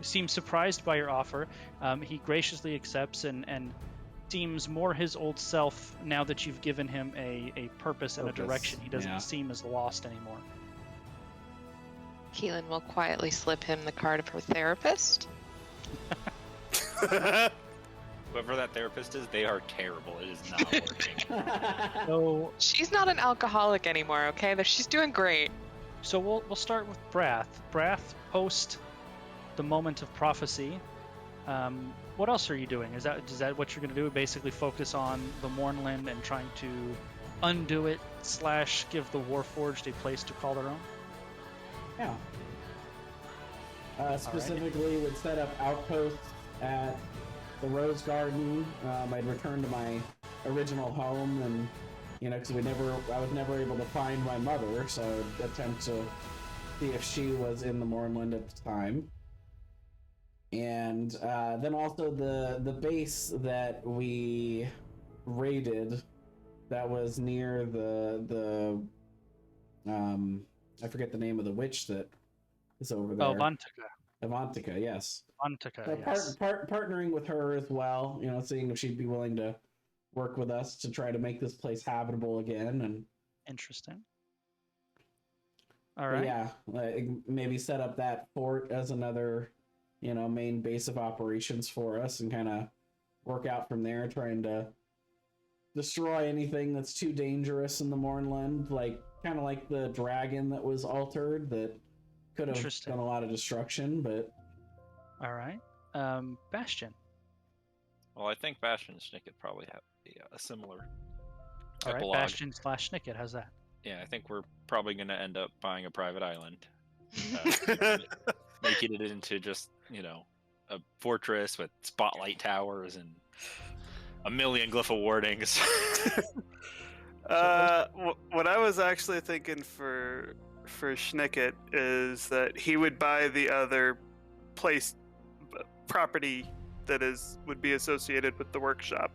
seems surprised by your offer. He graciously accepts and seems more his old self now that you've given him a purpose and a direction. He doesn't seem as lost anymore. Keelan will quietly slip him the card of her therapist. Whoever that therapist is, they are terrible. It is not working. So She's not an alcoholic anymore, okay? She's doing great. So we'll start with Brath. Brath, post the moment of prophecy. What else are you doing? Is that what you're going to do? Basically focus on the Mornland and trying to undo it / give the Warforged a place to call their own? Yeah. Specifically, would set up outposts at the Rose Garden. I'd return to my original home, and because I was never able to find my mother, so I'd attempt to see if she was in the Mornland at the time. And then also the base that we raided, that was near the I forget the name of the witch that is over there. Oh, Vantika. Avantika, yes. Vantika, So yes. partnering with her as well, seeing if she'd be willing to work with us to try to make this place habitable again, and Interesting. All right. yeah, like maybe set up that fort as another main base of operations for us and kind of work out from there, trying to destroy anything that's too dangerous in the Mornland, kind of like the dragon that was altered that could have Interesting. done a lot of destruction, but... All right. Bastion. Well, I think Bastion and Snicket probably have a similar All right, epilogue. Bastion / Snicket. How's that? Yeah, I think we're probably going to end up buying a private island, making it into just, a fortress with spotlight towers and a million glyph wardings. What I was actually thinking for Snicket is that he would buy the other property that would be associated with the workshop.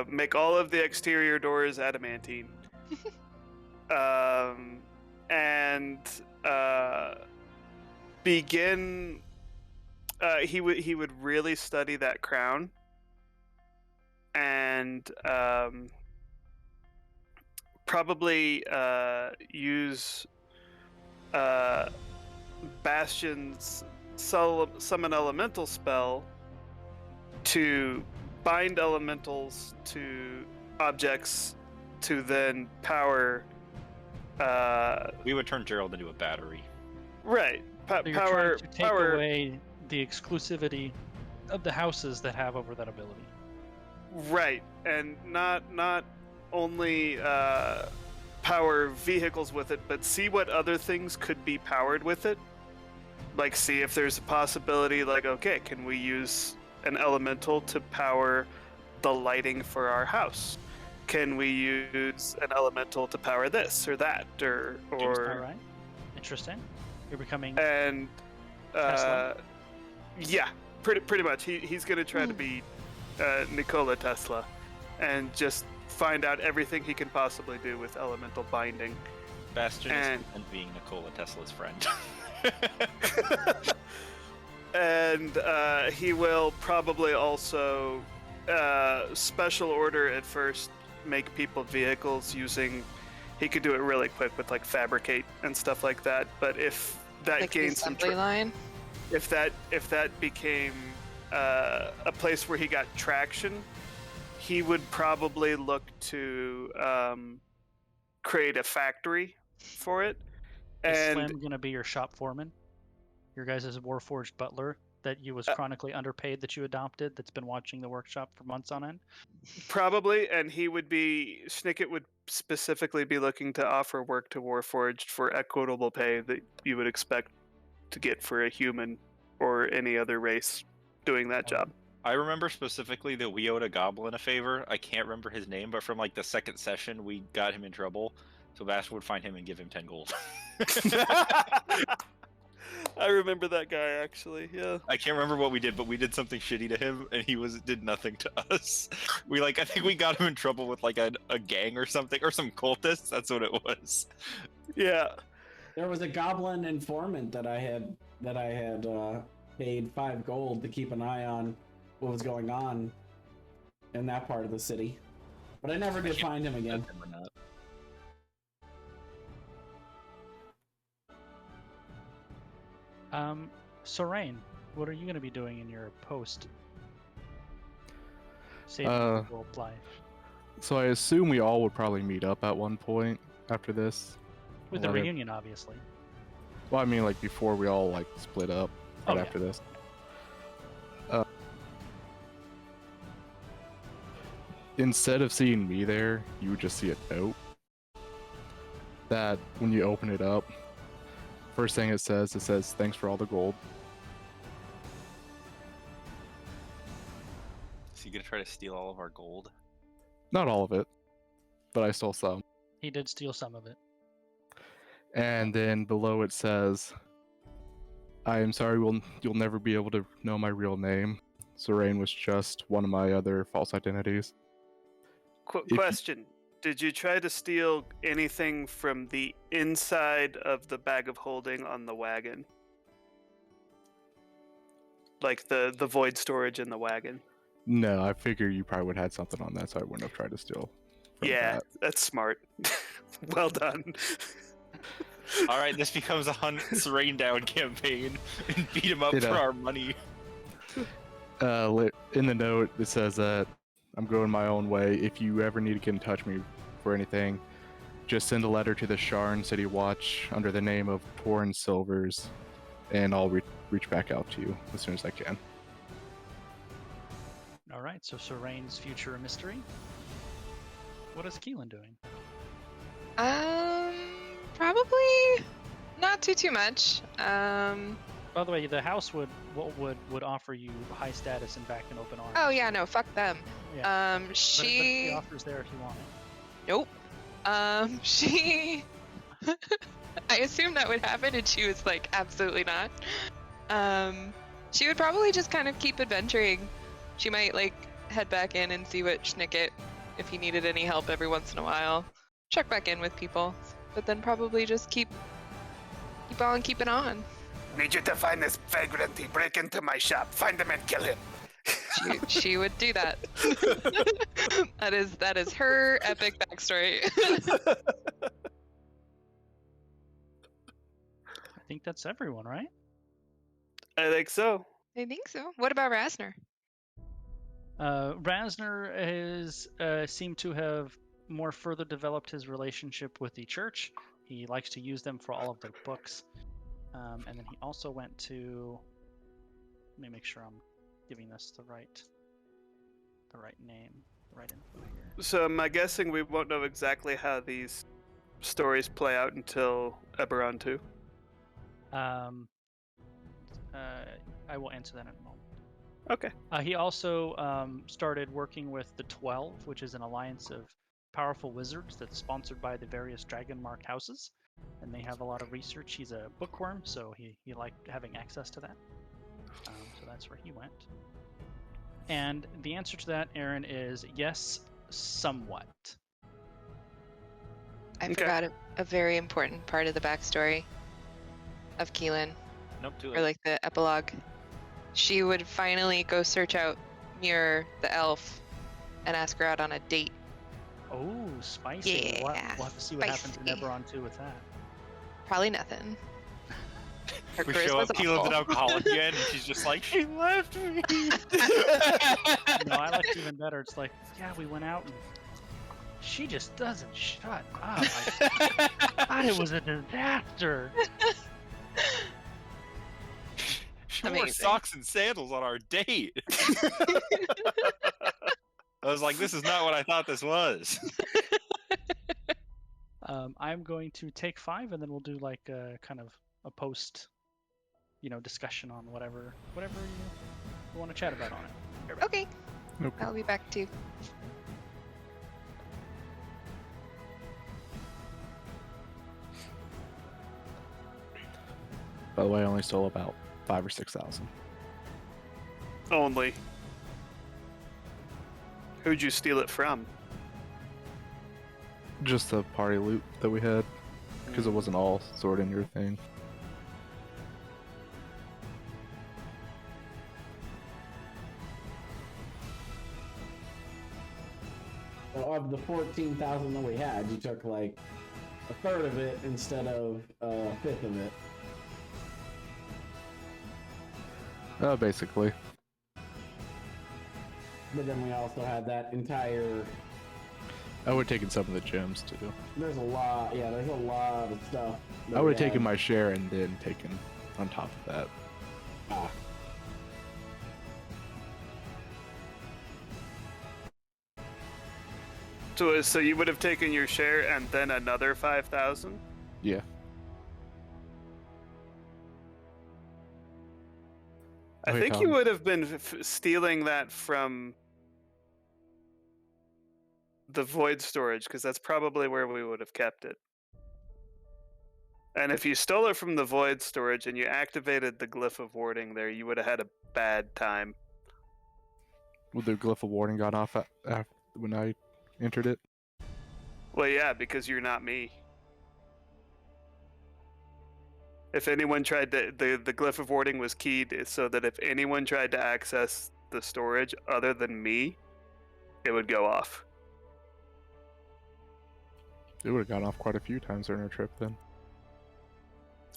Make all of the exterior doors adamantine. And begin. He would really study that crown, and probably use Bastion's summon elemental spell to bind elementals to objects to then power. We would turn Gerald into a battery. Right. So you're trying to take away the exclusivity of the houses that have over that ability. Right, and not only power vehicles with it, but see what other things could be powered with it. Like, see if there's a possibility, okay, can we use an elemental to power the lighting for our house? Can we use an elemental to power this or that, or All right, interesting. You're becoming and Tesla? Yeah, pretty much. He's gonna try to be Nikola Tesla, and just find out everything he can possibly do with elemental binding. Bastion is being Nikola Tesla's friend. And he will probably also special order at first, make people vehicles using. He could do it really quick with fabricate and stuff like that. But if that gains some line. if that became a place where he got traction, he would probably look to create a factory for it. Is And Slim gonna be your shop foreman? Your guys' Warforged butler that you was chronically underpaid that you adopted, that's been watching the workshop for months on end? probably, and Snicket would specifically be looking to offer work to Warforged for equitable pay that you would expect to get for a human or any other race doing that job. I remember specifically that we owed a goblin a favor. I can't remember his name, but from the second session, we got him in trouble. So Bastion would find him and give him 10 gold. I remember that guy, actually, yeah. I can't remember what we did, but we did something shitty to him, and he did nothing to us. I think we got him in trouble with a gang or something, or some cultists. That's what it was. Yeah. There was a goblin informant that I had paid 5 gold to keep an eye on what was going on in that part of the city, but I never did find him again. Sorain, what are you going to be doing in your post saving the world life? So I assume we all would probably meet up at one point after this. With the reunion, obviously. Well, I mean, before we all split up right after this. Instead of seeing me there, you would just see a note that when you open it up, first thing it says, thanks for all the gold. Is he gonna try to steal all of our gold? Not all of it, but I stole some. He did steal some of it. And then below it says, I am sorry you'll never be able to know my real name. Sorain was just one of my other false identities. Question. Did you try to steal anything from the inside of the bag of holding on the wagon? Like the void storage in the wagon? No, I figure you probably would have had something on that, so I wouldn't have tried to steal. Yeah, that's smart. Well done. All right, this becomes a Hunt's rain down campaign and beat him up Did, for our money. In the note, it says that I'm going my own way. If you ever need to get in touch with me for anything, just send a letter to the Sharn City Watch under the name of Torn Silvers, and I'll reach back out to you as soon as I can. All right, so Sorain's future a mystery. What is Keelan doing? Probably not too much. By the way, the house would offer you high status and back in open arms. Oh yeah, no, fuck them. Yeah. But She. the offer's there if you want it. Nope. She. I assumed that would happen, and she was like, absolutely not. She would probably just kind of keep adventuring. She might like head back in and see what Schnicket, if he needed any help every once in a while. Check back in with people, but then probably just keep on keeping on. Need you to find this vagrant. He break into my shop. Find him and kill him. She would do that. That is her epic backstory. I think that's everyone, right? I think so. I think so. What about Rasner? Rasner is seemed to have more further developed his relationship with the church. He likes to use them for all of their books. And then he also went to. Let me make sure I'm giving this the right name, the right info here. So am I guessing we won't know exactly how these stories play out until Eberron 2? I will answer that in a moment. Okay. He also started working with the 12, which is an alliance of powerful wizards that's sponsored by the various Dragon Mark houses, and they have a lot of research. He's a bookworm, so he liked having access to that. So that's where he went. And the answer to that, Aaron, is yes, somewhat. I Okay. forgot a very important part of the backstory of Keelan, Nope, too or late. like the epilogue. She would finally go search out Muir, the elf, and ask her out on a date. Oh, spicy. We'll Yeah, have to see what happens in spicy. Eberron 2 with that. Probably nothing. Her We show charisma's up, Keelan's an awful. alcoholic again, and she's just like, she left me. No, I like it even better. It's like, yeah, we went out and she just doesn't shut up. I thought it was a disaster. She wore Amazing. socks and sandals on our date. I was like, this is not what I thought this was. I'm going to take 5, and then we'll do like a kind of a post, discussion on whatever you want to chat about on it. Okay, Okay. I'll be back too. By the way, I only stole about 5,000 or 6,000. Only. Who'd you steal it from? Just the party loot that we had, because it wasn't all stored in your thing. So of the 14,000 that we had, you took like a third of it instead of a fifth of it. Basically. But then we also had that entire. I would have taken some of the gems too. There's a lot. Yeah, there's a lot of stuff. that I we would have taken had. my share and then taken on top of that. Ah. So you would have taken your share and then another 5,000? Yeah. I Okay, think Tom. you would have been stealing that from the void storage, because that's probably where we would have kept it. And if you stole it from the void storage and you activated the glyph of warding there, you would have had a bad time. Would the glyph of warding gone off when I entered it? Well, yeah, because you're not me. If anyone tried to, the glyph of warding was keyed so that if anyone tried to access the storage other than me, it would go off. It would have gone off quite a few times during our trip then.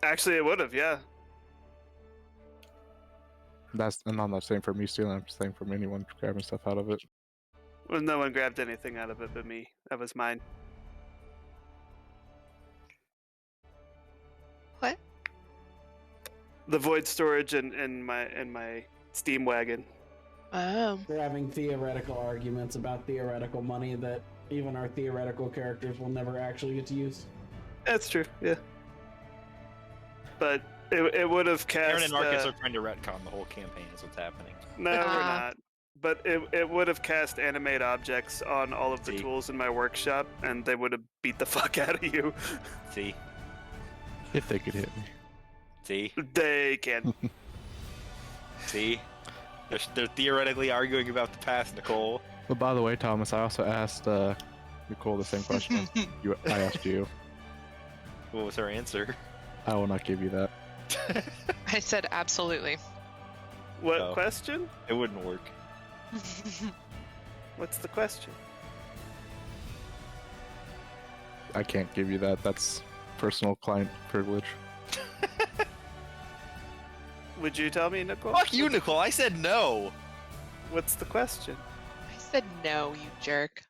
Actually, it would have, yeah. And I'm not saying from me stealing, I'm saying from anyone grabbing stuff out of it. Well, no one grabbed anything out of it but me. That was mine. What? The void storage and my steam wagon. Oh. We're having theoretical arguments about theoretical money that even our theoretical characters will never actually get to use. That's true, yeah. But it would have cast. Aaron and Marcus are trying to retcon the whole campaign. Is what's happening. No, we're not. But it would have cast animate objects on all of the See? tools in my workshop, and they would have beat the fuck out of you. See, If they could hit me. see, They can. see. They're theoretically arguing about the past, Nicole. But by the way, Thomas, I also asked Nicole the same question I asked you. What was her answer? I will not give you that. I said absolutely. What Oh. question? It wouldn't work. What's the question? I can't give you that. That's personal client privilege. Would you tell me, Nicole? Fuck you, Nicole. I said no. What's the question? I said no, you jerk.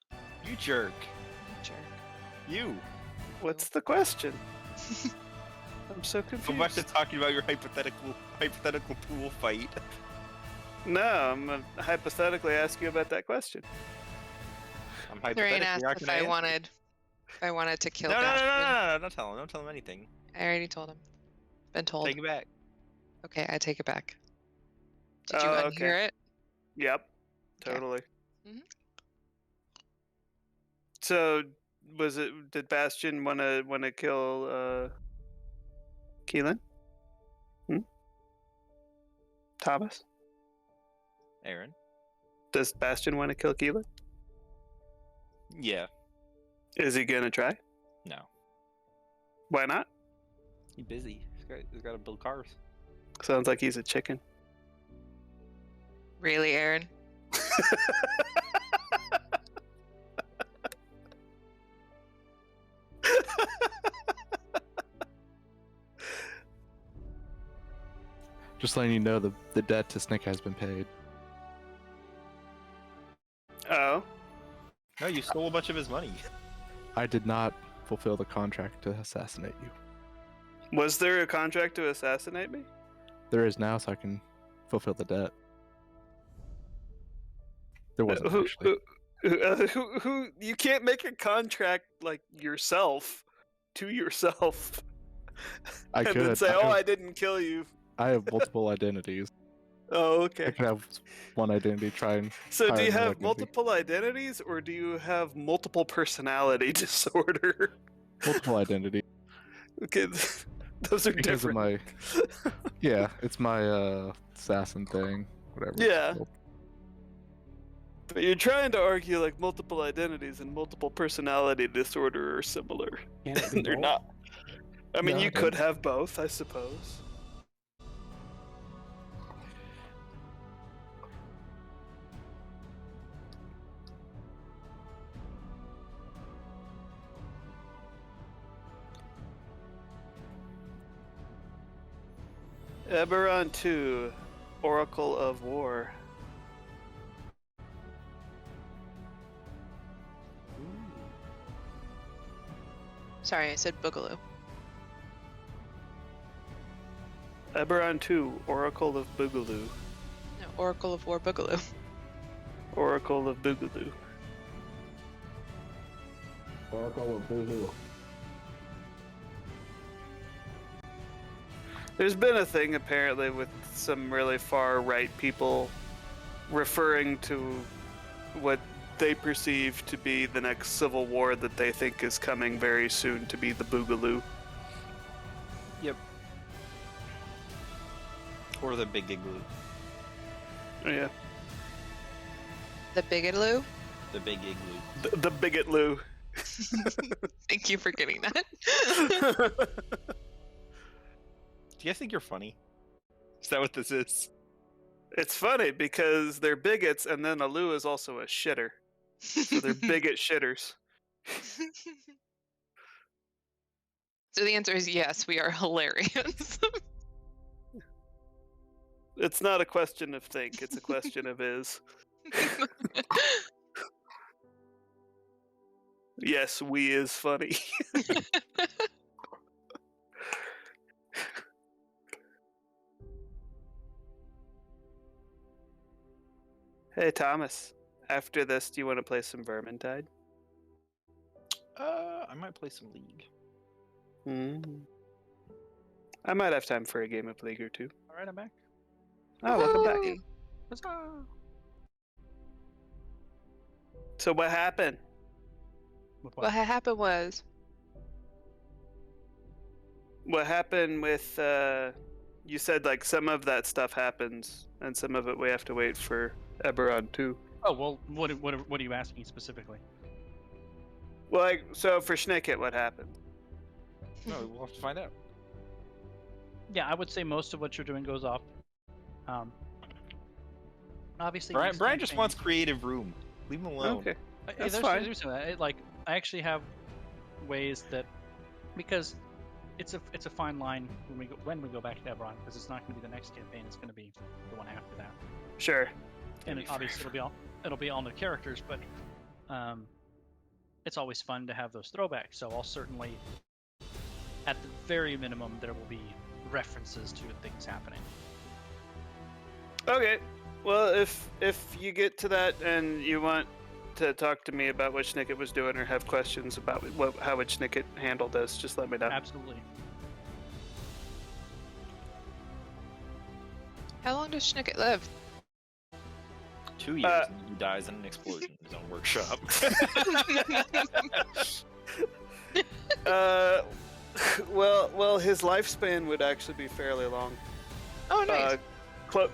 You jerk. You jerk. You. What's the question? I'm so Go confused. back to talking about your hypothetical pool fight. No, I'm gonna hypothetically ask you about that question. I'm Lorraine hypothetically asked not if gonna I answer. wanted to kill No, Bastion. don't tell him. Don't tell him anything. I already told him. Been told. Take it back. Okay, I take it back. Did you Oh, unhear okay. it? Yep, Okay. totally. Mhm. So, did Bastion wanna kill Keelan? Thomas? Aaron. Does Bastion want to kill Keelan? Yeah. Is he gonna try? No. Why not? He's busy. He's got to build cars. Sounds like he's a chicken. Really, Aaron? Just letting you know the debt to Snake has been paid. Oh, No, you stole a bunch of his money. I did not fulfill the contract to assassinate you. was there a contract to assassinate me? There is now, so I can fulfill the debt. There wasn't actually. Who? You can't make a contract like yourself to yourself. I and could. then say, I "Oh, have- I didn't kill you." I have multiple identities. Oh, I okay. could have one identity try and So, do hire you another have identity. multiple identities, or do you have multiple personality disorder? multiple identity Okay, those are because different. of my yeah, it's my assassin thing, whatever. it's Yeah. called. But you're trying to argue like multiple identities and multiple personality disorder are similar. Can't it be They're both? not. I mean, No, you I could don't. have both, I suppose. Eberron 2, Oracle of War. Sorry, I said Boogaloo. Eberron 2, Oracle of Boogaloo. No, Oracle of War Boogaloo. Oracle of Boogaloo. Oracle of Boohoo. There's been a thing apparently with some really far right people referring to what they perceive to be the next civil war that they think is coming very soon to be the Boogaloo. Yep. Or the big igloo. Yeah. The Bigotloo? The big igloo. The Bigotloo. Thank you for getting that. Do you guys think you're funny? Is that what this is? It's funny because they're bigots and then Alu is also a shitter. So they're bigot shitters. So the answer is yes, we are hilarious. It's not a question of think, it's a question of is. Yes, we is funny. Hey, Thomas. After this, do you want to play some Vermintide? I might play some League. I might have time for a game of League or two. All right, I'm back. Oh, welcome back. Woo! Huzzah! So what happened? With What had happened was What happened with, you said like some of that stuff happens, and some of it we have to wait for Eberron too. Oh well, what are you asking specifically? Well, like, so for Schnicket, what happened? No, we'll have to find out. Yeah, I would say most of what you're doing goes off. Obviously, Brian just wants creative room. Leave him alone. Okay. That's That's fine. Like, I actually have ways that, because it's a fine line when we go back to Eberron, because it's not going to be the next campaign. It's going to be the one after that. Sure. And obviously it'll be all new characters, but it's always fun to have those throwbacks. So I'll certainly, at the very minimum, there will be references to things happening. Okay. Well, if you get to that and you want to talk to me about what Schnicket was doing or have questions about how would Schnicket handle this, just let me know. Absolutely. how long does Schnicket live? 2 years and he dies in an explosion in his own workshop. Well, his lifespan would actually be fairly long. Oh, nice.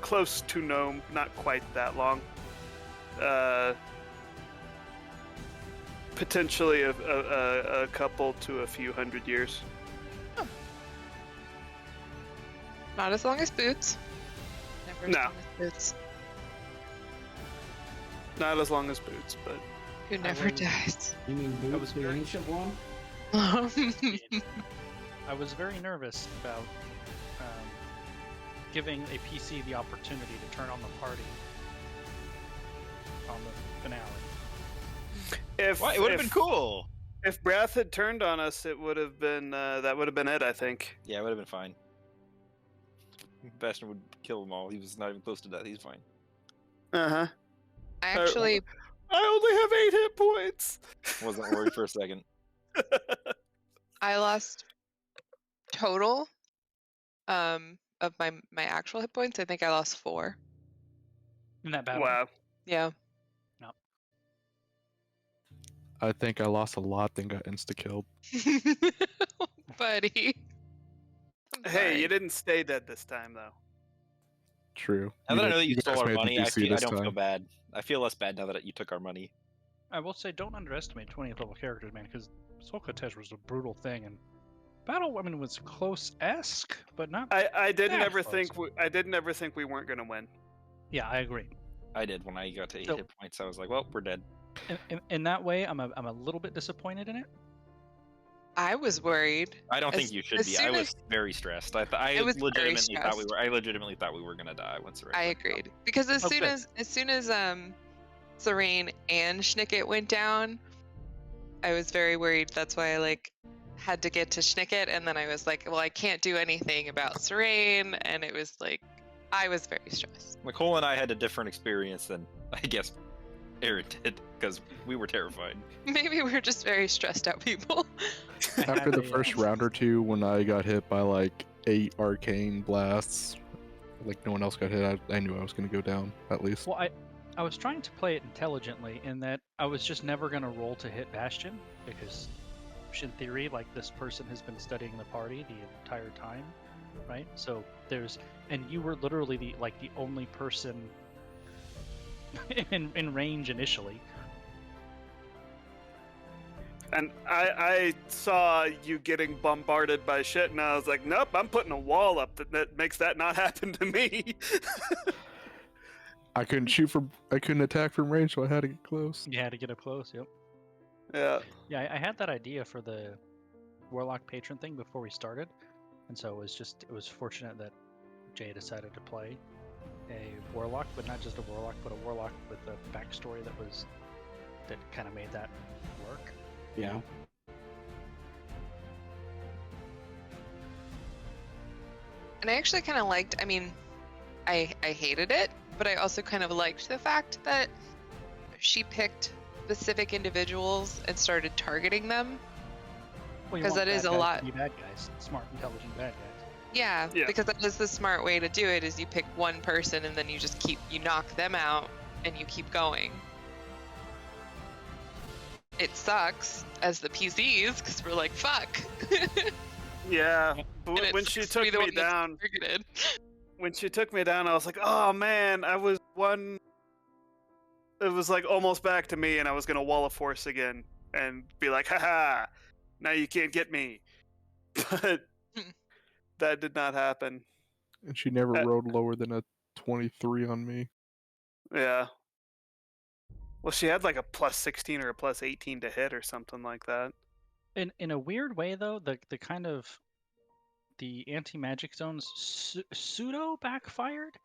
Close to gnome, not quite that long. Potentially a couple to a few hundred years. Not as long as Boots. Never as No. long as Boots. Not as long as Boots, but Who never dies. You mean was Boots, the very- ancient one? I was very nervous about giving a PC the opportunity to turn on the party on the finale. Why? It would have been cool. If Brath had turned on us, it would have been that would have been it, I think. Yeah, it would have been fine. Bastion would kill them all. He was not even close to death. He's fine. Uh-huh. I actually, I only have 8 hit points. Wasn't worried for a second. I lost total of my actual hit points. I think I lost 4. In that battle. Wow. Yeah. I think I lost a lot, then got insta-killed. Buddy. I'm Hey, sorry. you didn't stay dead this time, though. True. Now that I know that you guys stole our made the money, I DC this don't feel time. bad. I feel less bad now that you took our money. I will say, don't underestimate 20th level characters, man, because Soul Cortez was a brutal thing, and battle, I mean, was close-esque, but not. I didn't Yeah, ever close. think I didn't ever think we weren't gonna win. Yeah, I agree. I did when I got to 8 So- hit points. I was like, well, we're dead. In that way, I'm a little bit disappointed in it. I was worried. I don't think As- you should as be. I soon was as- very stressed. I I was very legitimately thought we stressed. were. I legitimately thought we were gonna die once. I agreed because as Oh, soon good. as Serene and Schnicket went down, I was very worried. That's why I had to get to Schnicket, and then I was like, well, I can't do anything about Serene, and it was like I was very stressed. Nicole and I had a different experience than I guess Aaron did because we were terrified. Maybe we're just very stressed out people. I After had the a, first round or two, when I got hit by like 8 arcane blasts, like no one else got hit, I knew I was going to go down at least. Well, I was trying to play it intelligently in that I was just never going to roll to hit Bastion, because in theory, like, this person has been studying the party the entire time, right? So and you were literally the only person in range initially. And I saw you getting bombarded by shit, and I was like, nope, I'm putting a wall up that makes that not happen to me. I couldn't attack from range, so I had to get close. You had to get up close. Yep. Yeah. Yeah, I had that idea for the warlock patron thing before we started, and so it was fortunate that Jay decided to play a warlock, but not just a warlock, but a warlock with a backstory that kind of made that work. Yeah. And I actually kind of liked, I mean, I hated it, but I also kind of liked the fact that she picked specific individuals and started targeting them. Well, you 'Cause want that is bad a guys lot. to be bad guys, smart, intelligent bad guys. Yeah, Yeah. because that is the smart way to do it, is you pick one person and then you just you knock them out and you keep going. It sucks as the PCs because we're like, fuck. Yeah, And but it when she sucks to took be the me one that's down, targeted. I was like, oh man, I was one. It was like almost back to me, and I was gonna wall of force again and be like, haha, now you can't get me. But that did not happen. And she never rolled lower than a 23 on me. Yeah. Well, she had like a plus 16 or a plus 18 to hit or something like that. In a weird way, though, the kind of the anti-magic zones pseudo backfired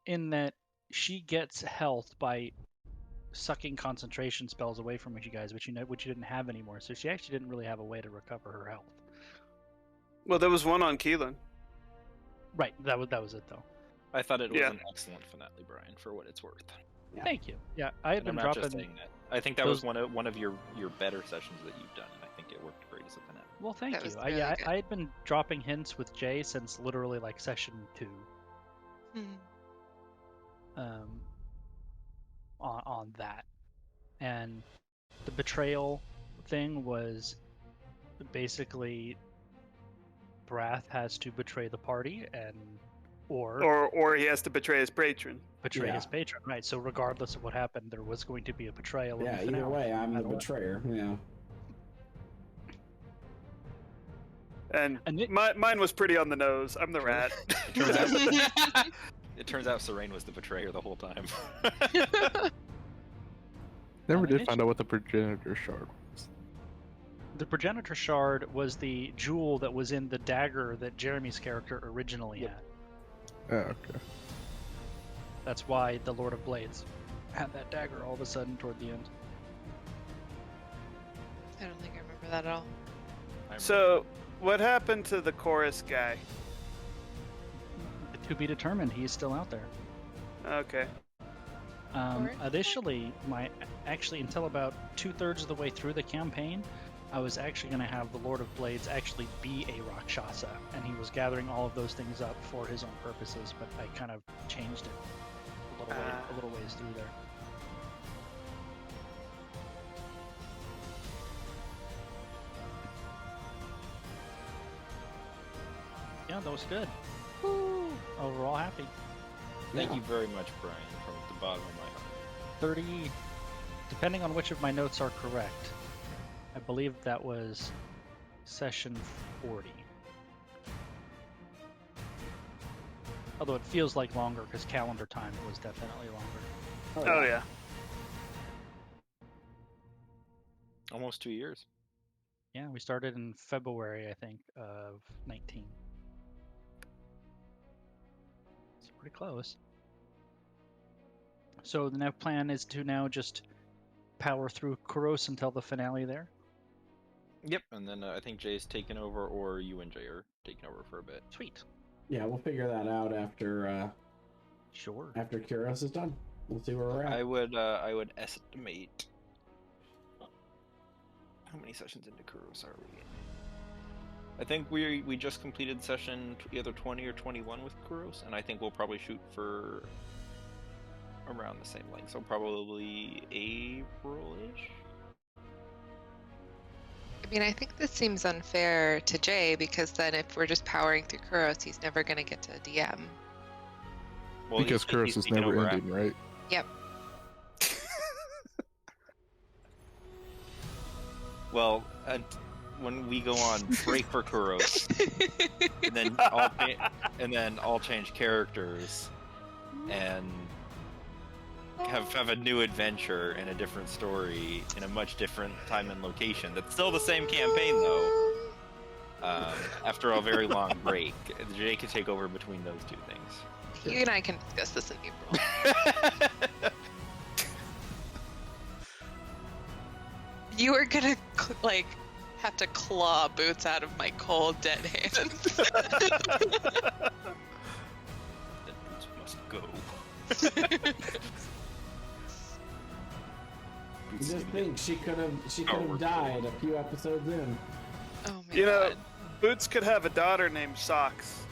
in that she gets health by sucking concentration spells away from you guys, which you didn't have anymore. So she actually didn't really have a way to recover her health. Well, there was one on Keelan. Right, that was it though. I thought it was Yeah. an excellent finale, Brian, for what it's worth. Yeah. Thank you. Yeah, I had And I'm been not just dropping. saying that. I think that those- was one of your better sessions that you've done, and I think it worked great as a finale. Well, thank That you. was really good. I had been dropping hints with Jay since literally like session 2. On that, and the betrayal thing was basically Brath has to betray the party Or he has to betray his patron. betray Yeah. his patron, right? So regardless of what happened, there was going to be a betrayal. in Yeah, the either finale, way, I'm no the matter what. betrayer. Yeah. And And it- mine was pretty on the nose. I'm the rat. It turns out Serene was the betrayer the whole time. Never an did find out what the progenitor shard was. The progenitor shard was the jewel that was in the dagger that Jeremy's character originally had. Oh, okay. That's why the Lord of Blades had that dagger all of a sudden toward the end. I don't think I remember that at all. So, what happened to the chorus guy? To be determined. He's still out there. Okay. Alright. Initially, actually until about 2/3 of the way through the campaign, I was actually going to have the Lord of Blades actually be a Rakshasa, and he was gathering all of those things up for his own purposes. But I kind of changed it a little ways through there. Yeah, that was good. Woo! Overall happy. Thank Yeah. you very much, Brian, from the bottom of my heart. 30, depending on which of my notes are correct. I believe that was session 40. Although it feels like longer because calendar time was definitely longer. Oh, yeah. Almost 2 years. Yeah, we started in February, I think, of 19. It's pretty close. So the next plan is to now just power through Kuros until the finale there. Yep, and then I think Jay's taken over, or you and Jay are taking over for a bit. Sweet. Yeah, we'll figure that out after Sure. after Kuros is done. We'll see where we're at. I would estimate. How many sessions into Kuros are we? I think we just completed session either 20 or 21 with Kuros, and I think we'll probably shoot for around the same length, so probably April-ish. I mean, I think this seems unfair to Jay because then if we're just powering through Kuros, he's never going to get to DM. Well, Because he's Kuros is taken never over ending, right? Yep. Well, when we go on break for Kuros, and then all change characters, and have a new adventure and a different story in a much different time and location. That's still the same campaign, though. after a very long break. Jay can take over between those two things. You and I can discuss this in April. You are gonna like have to claw Boots out of my cold dead hands. Then Boots must go. Just think, she could have died a few episodes in. Oh my You know, god. Boots could have a daughter named Socks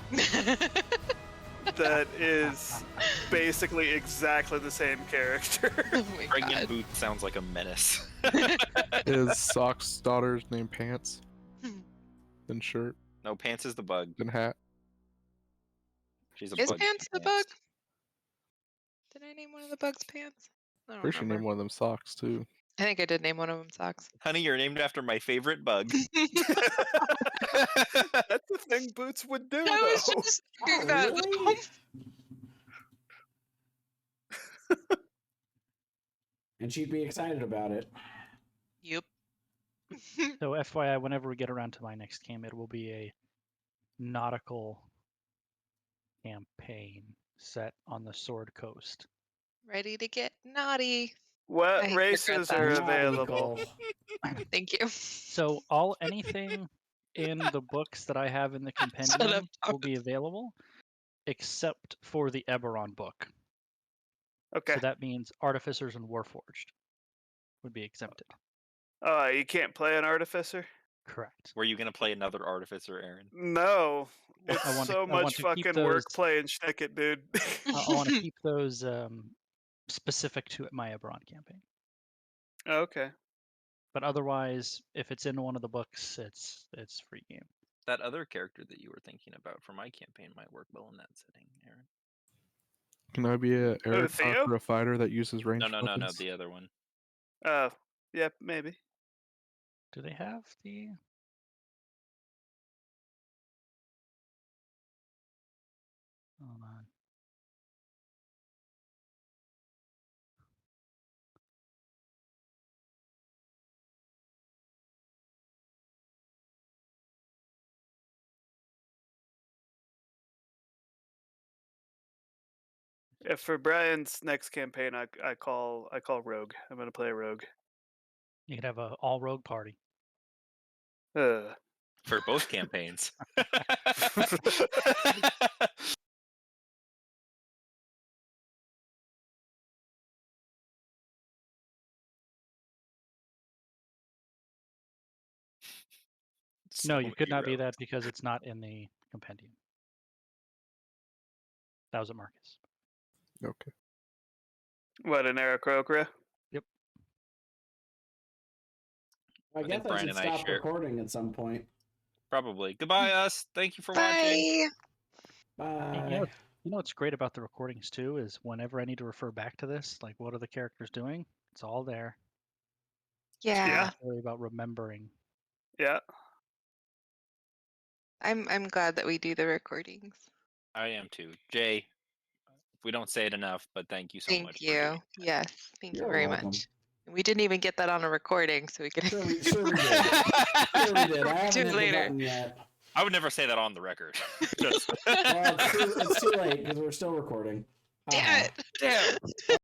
that is basically exactly the same character. Oh my Pregnant god. Boots sounds like a menace. Is Sock's daughter's name Pants? Then shirt? No, Pants is the bug. Then hat? She's a Is bug. Pants the bug? Did I name one of the bugs Pants? I don't Pretty sure you remember. named one of them Socks too. I think I did name one of them Socks. Honey, you're named after my favorite bug. That's the thing Boots would do, I was though. just Oh, thinking that. really? And she'd be excited about it. Yep. So FYI, whenever we get around to my next game, it will be a nautical campaign set on the Sword Coast. Ready to get naughty. I What regret races that. are Naughty available? goal. Thank you. So anything in the books that I have in the Shut compendium up, will be available, except for the Eberron book. Okay. So that means Artificers and Warforged would be exempted. You can't play an artificer? Correct. Were you gonna play another artificer, Aaron? No. It's I want to- so I much want to keep fucking work those- playing Schnicket, dude. I want to keep those specific to my Eberron campaign. Okay. But otherwise, if it's in one of the books, it's free game. That other character that you were thinking about for my campaign might work well in that setting, Aaron. Can I be a air Theo? for a fighter that uses ranged No, weapons? the other one. Yeah, maybe. Do they have the? Hold on. Yeah, for Brian's next campaign, I call Rogue. I'm gonna play a Rogue. You could have a all rogue party. For both campaigns. No, you So could not many be that rogues. because it's not in the compendium. That was at Marcus. Okay. What, an Aarakocra? I think guess I Brian should and I stop share- recording at some point. Probably. Goodbye, us. Thank you for watching. Bye. And Bye. you know what's great about the recordings too is whenever I need to refer back to this, like what are the characters doing? It's all there. I don't Yeah. have to worry about remembering. Yeah. I'm glad that we do the recordings. I am too. Jay, we don't say it enough, but thank you so Thank much. for you. doing that. Yes. Thank You're you very welcome. much. We didn't even get that on a recording, so we could Sure we did. Sure we did. I do haven't it hit the later. button yet. I would never say that on the record. Just Well, it's too late because we're still recording. Damn Haha. it. damn.